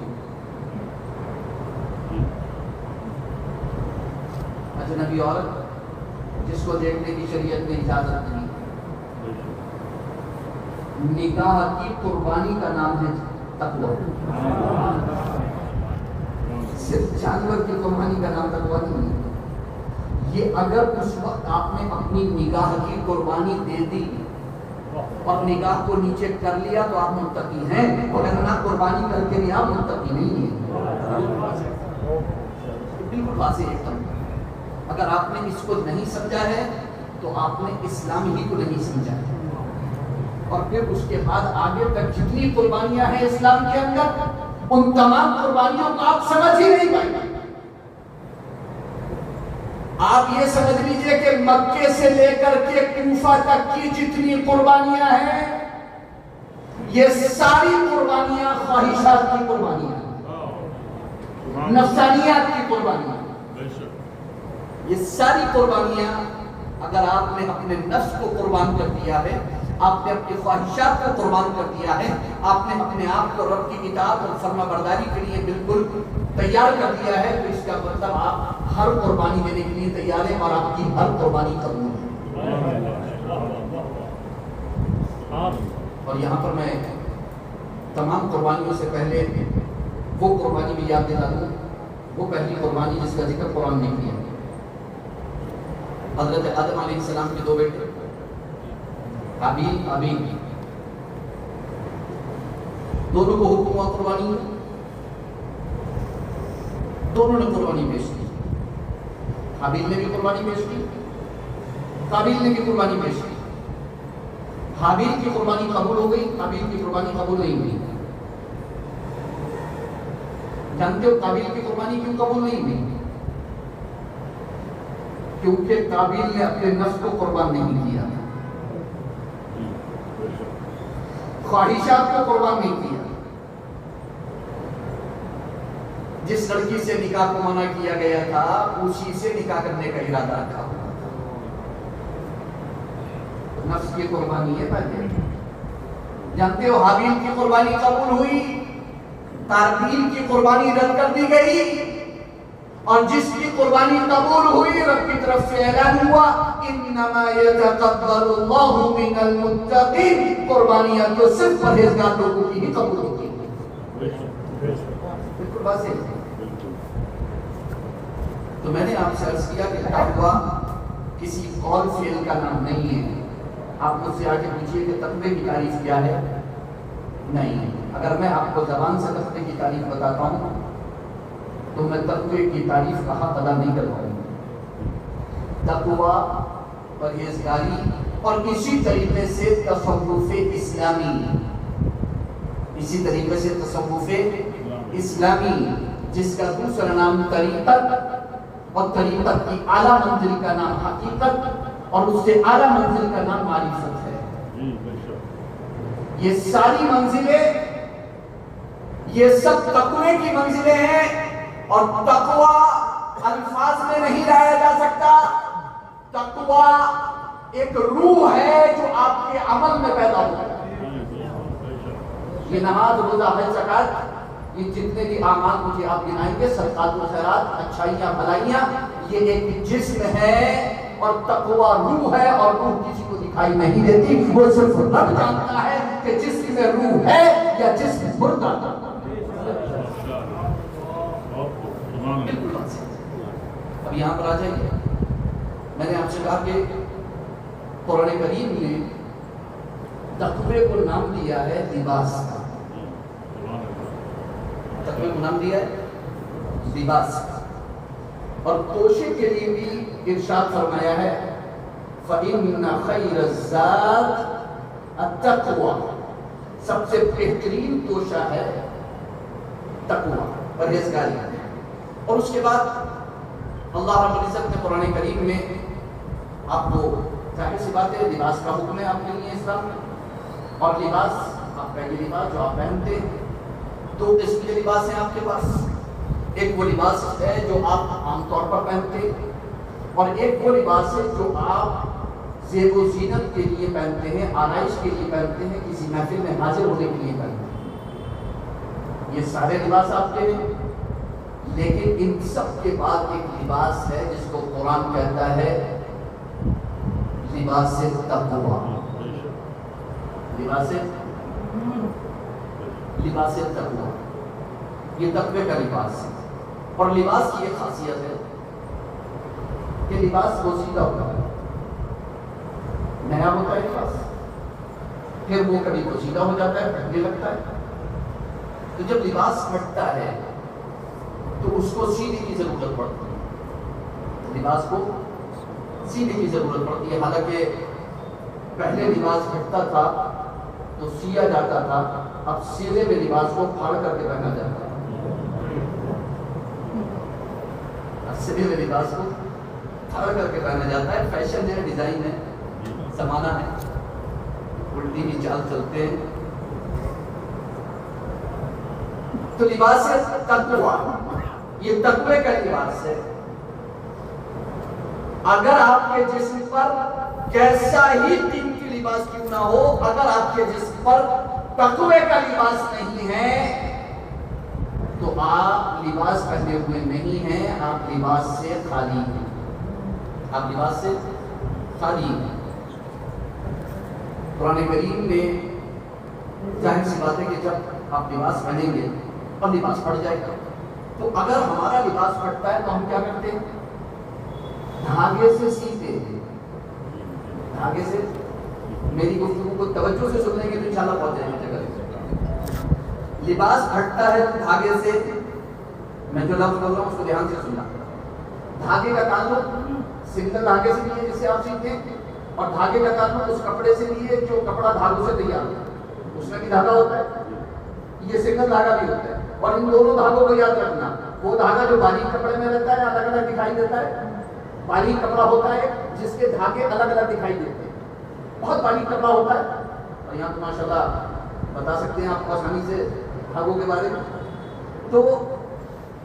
اجنبی عورت جس کو دیکھنے کی شریعت میں اجازت نہیں۔ نگاہ کی قربانی کا نام ہے تقوی۔ صرف جانور کی قربانی کا نام تقوی نہیں ہے۔ یہ اگر اس وقت آپ نے اپنی نگاہ کی قربانی دے دی اور نگاہ کو نیچے کر لیا تو آپ متقی ہیں، ورنہ قربانی کر کے بھی آپ متقی نہیں ہیں۔ بالکل واضح ایک دم۔ اگر آپ نے اس کو نہیں سمجھا ہے تو آپ نے اسلام ہی کو نہیں سمجھا ہے، اور پھر اس کے بعد آگے تک جتنی قربانیاں ہیں اسلام کے اندر، ان تمام قربانیوں کو آپ سمجھ ہی نہیں پائیں گے۔ آپ یہ سمجھ لیجئے کہ مکے سے لے کر کے کوفہ تک کی جتنی قربانیاں ہیں یہ ساری قربانیاں خواہشات کی قربانیاں ہیں، نفسانیات کی قربانیاں، یہ ساری قربانیاں اگر آپ نے اپنے نفس کو قربان کر دیا ہے، آپ نے اپنی خواہشات کو قربان کر دیا ہے، آپ نے اپنے آپ کو رب کی اطاعت اور فرما برداری کے لیے بالکل تیار کر دیا ہے، تو اس کا مطلب آپ ہر قربانی دینے کے لیے تیار ہیں اور آپ کی ہر قربانی قبول ہے۔ اور یہاں پر میں تمام قربانیوں سے پہلے وہ قربانی بھی یاد دلا دوں، وہ پہلی قربانی جس کا ذکر قرآن نے کیا، حضرت آدم علیہ السلام کے دو بیٹے حابیل دونوں کو حکم ہوا قربانی، دونوں نے قربانی پیش کی، حابیل نے بھی قربانی پیش کی، قابیل نے بھی قربانی پیش کی۔ حابیل کی قربانی قبول ہو گئی، قابیل کی قربانی قبول نہیں ہوئی۔ جانتے ہو قابیل کی قربانی کیوں قبول نہیں ہوئی؟ کیونکہ قابیل نے اپنے نفس کو قربان نہیں کیا، خواہشات کو قربان نہیں کیا۔ جس لڑکی سے نکاح کو منع کیا گیا تھا اسی سے نکاح کرنے کا ارادہ رکھا ہوا تھا، نفس کی قربانی ہے پہلے۔ جانتے ہو حابیل کی قربانی قبول ہوئی، قابیل کی قربانی رد کر دی گئی، اور جس کی قربانی قبول ہوئی رب کی طرف سے اعلان ہوا انما یتقبل اللہ من المتقین، قربانیاں تو صرف پرہیزگار لوگوں کی ہی قبول ہوتی ہیں۔ بالکل بات ہے۔ تو میں نے آپ سے عرض کیا کہ تقویٰ کسی قول فعل کا نام نہیں ہے۔ آپ مجھ سے آگے پوچھئے کہ تقوی کی تعریف کیا ہے؟ نہیں، اگر میں آپ کو زبان سے تقوی کی تعریف بتاتا ہوں تو میں تقوی کی تعریف کا حق ادا نہیں کر پاؤں گا۔ تقویٰ، پرہیزگاری اور اسی طریقے سے تصوف اسلامی، اسی طریقے سے تصوف اسلامی جس کا دوسرا نام طریقت، اور طریقت کی اعلیٰ منزل کا نام حقیقت، اور اس سے اعلیٰ منزل کا نام معرفت ہے۔ یہ ساری منزلیں، یہ سب تقوی کی منزلیں ہیں، اور تقویٰ الفاظ میں نہیں لایا جا سکتا۔ تقویٰ ایک روح ہے جو آپ کے عمل میں پیدا ہوتا ہے۔ یہ نماز، روزہ، حج، زکات، یہ جتنے بھی اعمال مجھے آپ گنائیں گے، صدقات و خیرات، اچھائیاں، بھلائیاں، یہ ایک جسم ہے، اور تقویٰ روح ہے، اور روح کسی کو دکھائی نہیں دیتی، وہ صرف رب جانتا ہے کہ جسم میں روح ہے یا جسم مردہ۔ اب یہاں پر آ جائیے، میں نے آپ سے کہا کہ قرآن کریم نے تقوی کو نام دیا ہے لباس کا، تقوی کو نام دیا ہے لباس کا، اور توشے کے لیے بھی ارشاد فرمایا ہے فَإِنَّ خَيْرَ الزَّادِ التَّقْوَى، سب سے بہترین توشہ ہے تقوی، پرہیزگاری۔ اور اس کے بعد اللہ رب العزت نے قرآن کریم میں آپ کو ظاہر سی بات ہے لباس کا حکم ہے آپ کے لیے اسلام میں، اور لباس آپ کا یہ لباس جو آپ پہنتے ہیں، دو قسم کے لباس ہیں آپ کے پاس، ایک وہ لباس ہے جو آپ عام طور پر پہنتے ہیں، اور ایک وہ لباس ہے جو آپ زیب و زینت کے لیے پہنتے ہیں، آرائش کے لیے پہنتے ہیں، کسی محفل میں حاضر ہونے کے لیے پہنتے ہیں۔ یہ سارے لباس آپ کے ہیں، لیکن ان سب کے بعد ایک لباس ہے جس کو قرآن کہتا ہے لباس تقویٰ، لباس تقویٰ، یہ تقوی کا لباس ہے۔ اور لباس کی ایک خاصیت ہے کہ لباس پوشیدہ ہوتا ہے، نیا ہوتا ہے لباس، پھر وہ کبھی پوشیدہ ہو جاتا ہے، پھٹنے لگتا ہے۔ تو جب لباس پھٹتا ہے تو اس کو سینے کی ضرورت پڑتی ہے، لباس کو سینے کی ضرورت پڑتی ہے۔ حالانکہ پہلے لباس پھٹتا تھا تو سیا جاتا تھا، اب سینے میں لباس کو پھاڑ کر کے پہنا جاتا ہے، سینے میں لباس کو پھاڑ کر کے پہنا جاتا ہے، فیشن ہے، ڈیزائن ہے، زمانہ ہے، الٹی بھی چال چلتے ہیں. تو لباس تقویٰ، یہ تقوی کا لباس ہے. اگر آپ کے جسم پر کیسا ہی قیمتی لباس کیوں نہ ہو، اگر آپ کے جسم پر تقوی کا لباس نہیں ہے تو آپ لباس پہنے ہوئے نہیں ہیں، آپ لباس سے خالی ہیں. آپ لباس سے خالی ہیں. قرآن کریم میں ظاہر سی بات ہے کہ جب آپ لباس پہنیں گے اور لباس پھٹ جائے گا، تو اگر ہمارا لباس پھٹتا ہے تو ہم کیا کرتے ہیں؟ دھاگے سے سیتے ہیں. دھاگے سے. میری گفتگو کو توجہ سے سنیں گے تو انشاءاللہ پہنچ جائیں گے جگہ. لباس پھٹتا ہے تو دھاگے سے. میں جو لفظ بول رہا ہوں اس کو دھیان سے سننا. دھاگے کا تعلق سنگل دھاگے سے بھی ہے جس سے آپ سیتے ہیں، اور دھاگے کا تعلق اس کپڑے سے بھی ہے جو کپڑا دھاگوں سے تیار ہے، اس میں بھی دھاگا ہوتا ہے. یہ سنگل دھاگا بھی ہوتا ہے. اور ان دونوں دھاگوں کو یاد رکھنا. وہ دھاگا جو باریک کپڑے میں رہتا ہے الگ الگ دکھائی دیتا ہے. باریک کپڑا ہوتا ہے جس کے دھاگے الگ الگ دکھائی دیتے ہیں. بہت باریک کپڑا ہوتا ہے. اور یہاں تو ماشاءاللہ بتا سکتے ہیں آپ کو آسانی سے دھاگوں کے بارے میں. تو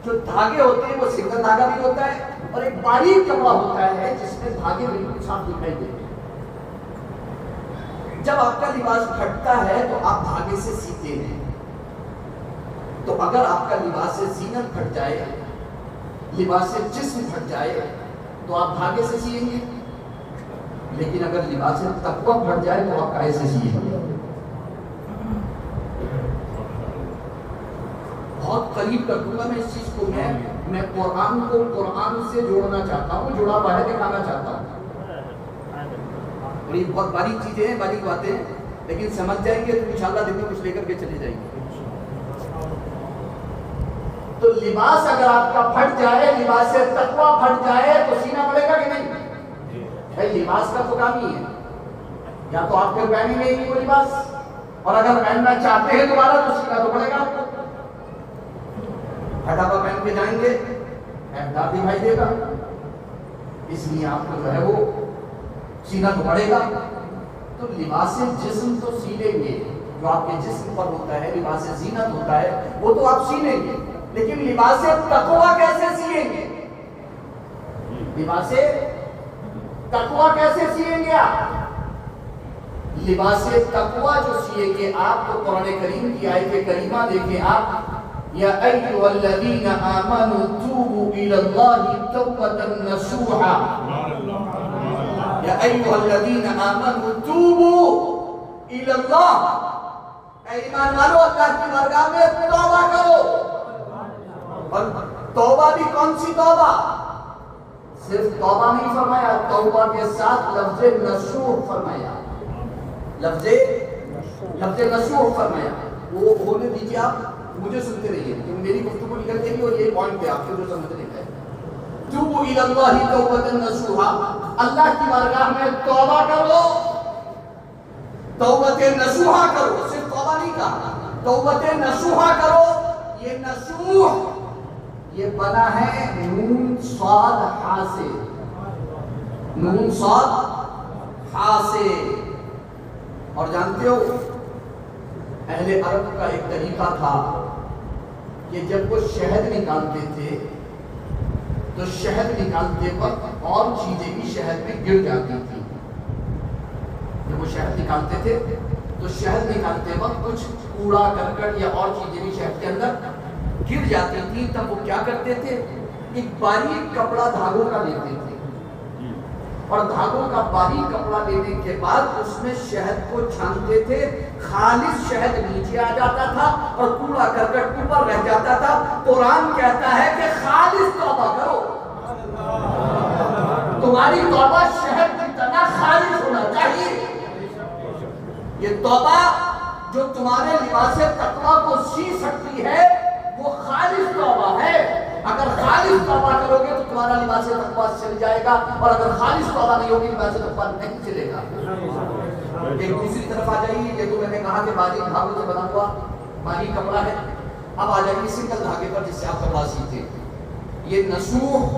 جو دھاگے ہوتے ہیں وہ سنگل دھاگا بھی ہوتا ہے، اور ایک باریک کپڑا ہوتا ہے جس میں دھاگے بالکل صاف دکھائی دیتے ہیں. جب آپ کا لباس پھٹتا ہے تو آپ دھاگے سے سیتے ہیں. تو اگر آپ کا لباس سے زینت پھٹ جائے، لباس سے جسم پھٹ جائے تو آپ دھاگے سے سیئیں گے. لیکن اگر لباس سے تقویٰ پھٹ جائے تو آپ کائے سے سیئیں گے. بہت قریب کر دوں گا میں اس چیز کو. میں قرآن کو قرآن سے جوڑنا چاہتا ہوں، جڑا ہوا ہے دکھانا چاہتا ہوں. اور یہ بہت باریک چیزیں ہیں، باریک باتیں ہیں، لیکن سمجھ جائیں گے تو انشاءاللہ دل میں کچھ لے کر کے چلے جائیں گے. تو لباس اگر آپ کا پھٹ جائے، لباس سے تقویٰ پھٹ جائے تو سینا پڑے گا کہ نہیں؟ بھائی لباس کا تو کام ہی ہے. یا تو آپ پھر پہنیں گے ہی وہ لباس، اور اگر پہننا چاہتے ہیں دوبارہ تو سینا تو پڑے گا آپ کو. پھٹا ہوا پہن کے جائیں گے احتیاط دکھائی دے گا، اس لیے آپ کو جو ہے وہ سینا تو پڑے گا. تو لباس جسم تو سی لیں گے، جو آپ کے جسم پر ہوتا ہے لباس زینت ہوتا ہے وہ تو آپ سی لیں گے. لیکن لباس تقویٰ کیسے سیئیں گے؟ لباس تقویٰ کیسے سیئیں گے آپ؟ لباس تقویٰ جو سیئیں گے آپ تو قرآن کریم کی آیت کریمہ دیکھیں آپ. یا ایھا الذین آمنوا توبوا الی اللہ توبۃ نصوحا. یا ایھا الذین آمنوا توبوا الی اللہ. اے ایمان والو اللہ کی بارگاہ میں توبہ کرو. اور توبہ بھی کون سی توبہ؟ صرف توبہ نہیں فرمایا، توبہ کے ساتھ لفظ نصوح فرمایا. لفظ نصوح فرمایا. وہ ہونے دیجیے، آپ مجھے سنتے رہیے کیونکہ میری گفتگو نکل جائے گی اور یہ پوائنٹ ہے آپ کو جو سمجھنے کا ہے. توبوا الی اللہ توبۃ نصوحا. اللہ کی بارگاہ میں توبہ کرو، توبۃ نصوحا کرو. صرف توبہ نہیں کہا، توبۃ نصوحا کرو. یہ نصوح یہ بنا ہے نون صاد ہا سے. نون صاد ہا سے. اور جانتے ہو اہل عرب کا ایک طریقہ تھا کہ جب وہ شہد نکالتے تھے تو شہد نکالتے وقت اور چیزیں بھی شہد میں گر جاتی تھی. جب وہ شہد نکالتے تھے تو شہد نکالتے وقت کچھ کوڑا کرکٹ یا اور چیزیں بھی شہد کے اندر گر جاتی تھی. تب وہ کیا کرتے تھے؟ ایک باریک کپڑا دھاگوں کا لیتے تھے، اور دھاگوں کا باریک کپڑا لینے کے بعد اس میں شہد کو چھانتے تھے. خالص شہد نیچے آ جاتا تھا اور کوڑا کرکٹ اوپر رہ جاتا تھا. قرآن کہتا ہے کہ خالص توبہ کرو. تمہاری توبہ شہد کی طرح خالص ہونا چاہیے. یہ توبہ جو تمہارے لباس تقویٰ کو سی سکتی ہے وہ خالص توبہ ہے. اگر خالص توبہ کرو گے تو تمہارا لباس تقویٰ چل جائے گا، اور اگر خالص توبہ نہیں ہوگی لباس تقویٰ نہیں چلے گا. ایک دوسری طرف آ جائیے. یہ تو میں نے کہا کہ باریک دھاگوں سے بنا ہوا باریک کپڑا ہے. اب آ جائیے سنگل دھاگے پر جس سے آپ کپڑا سیتے. یہ نصوح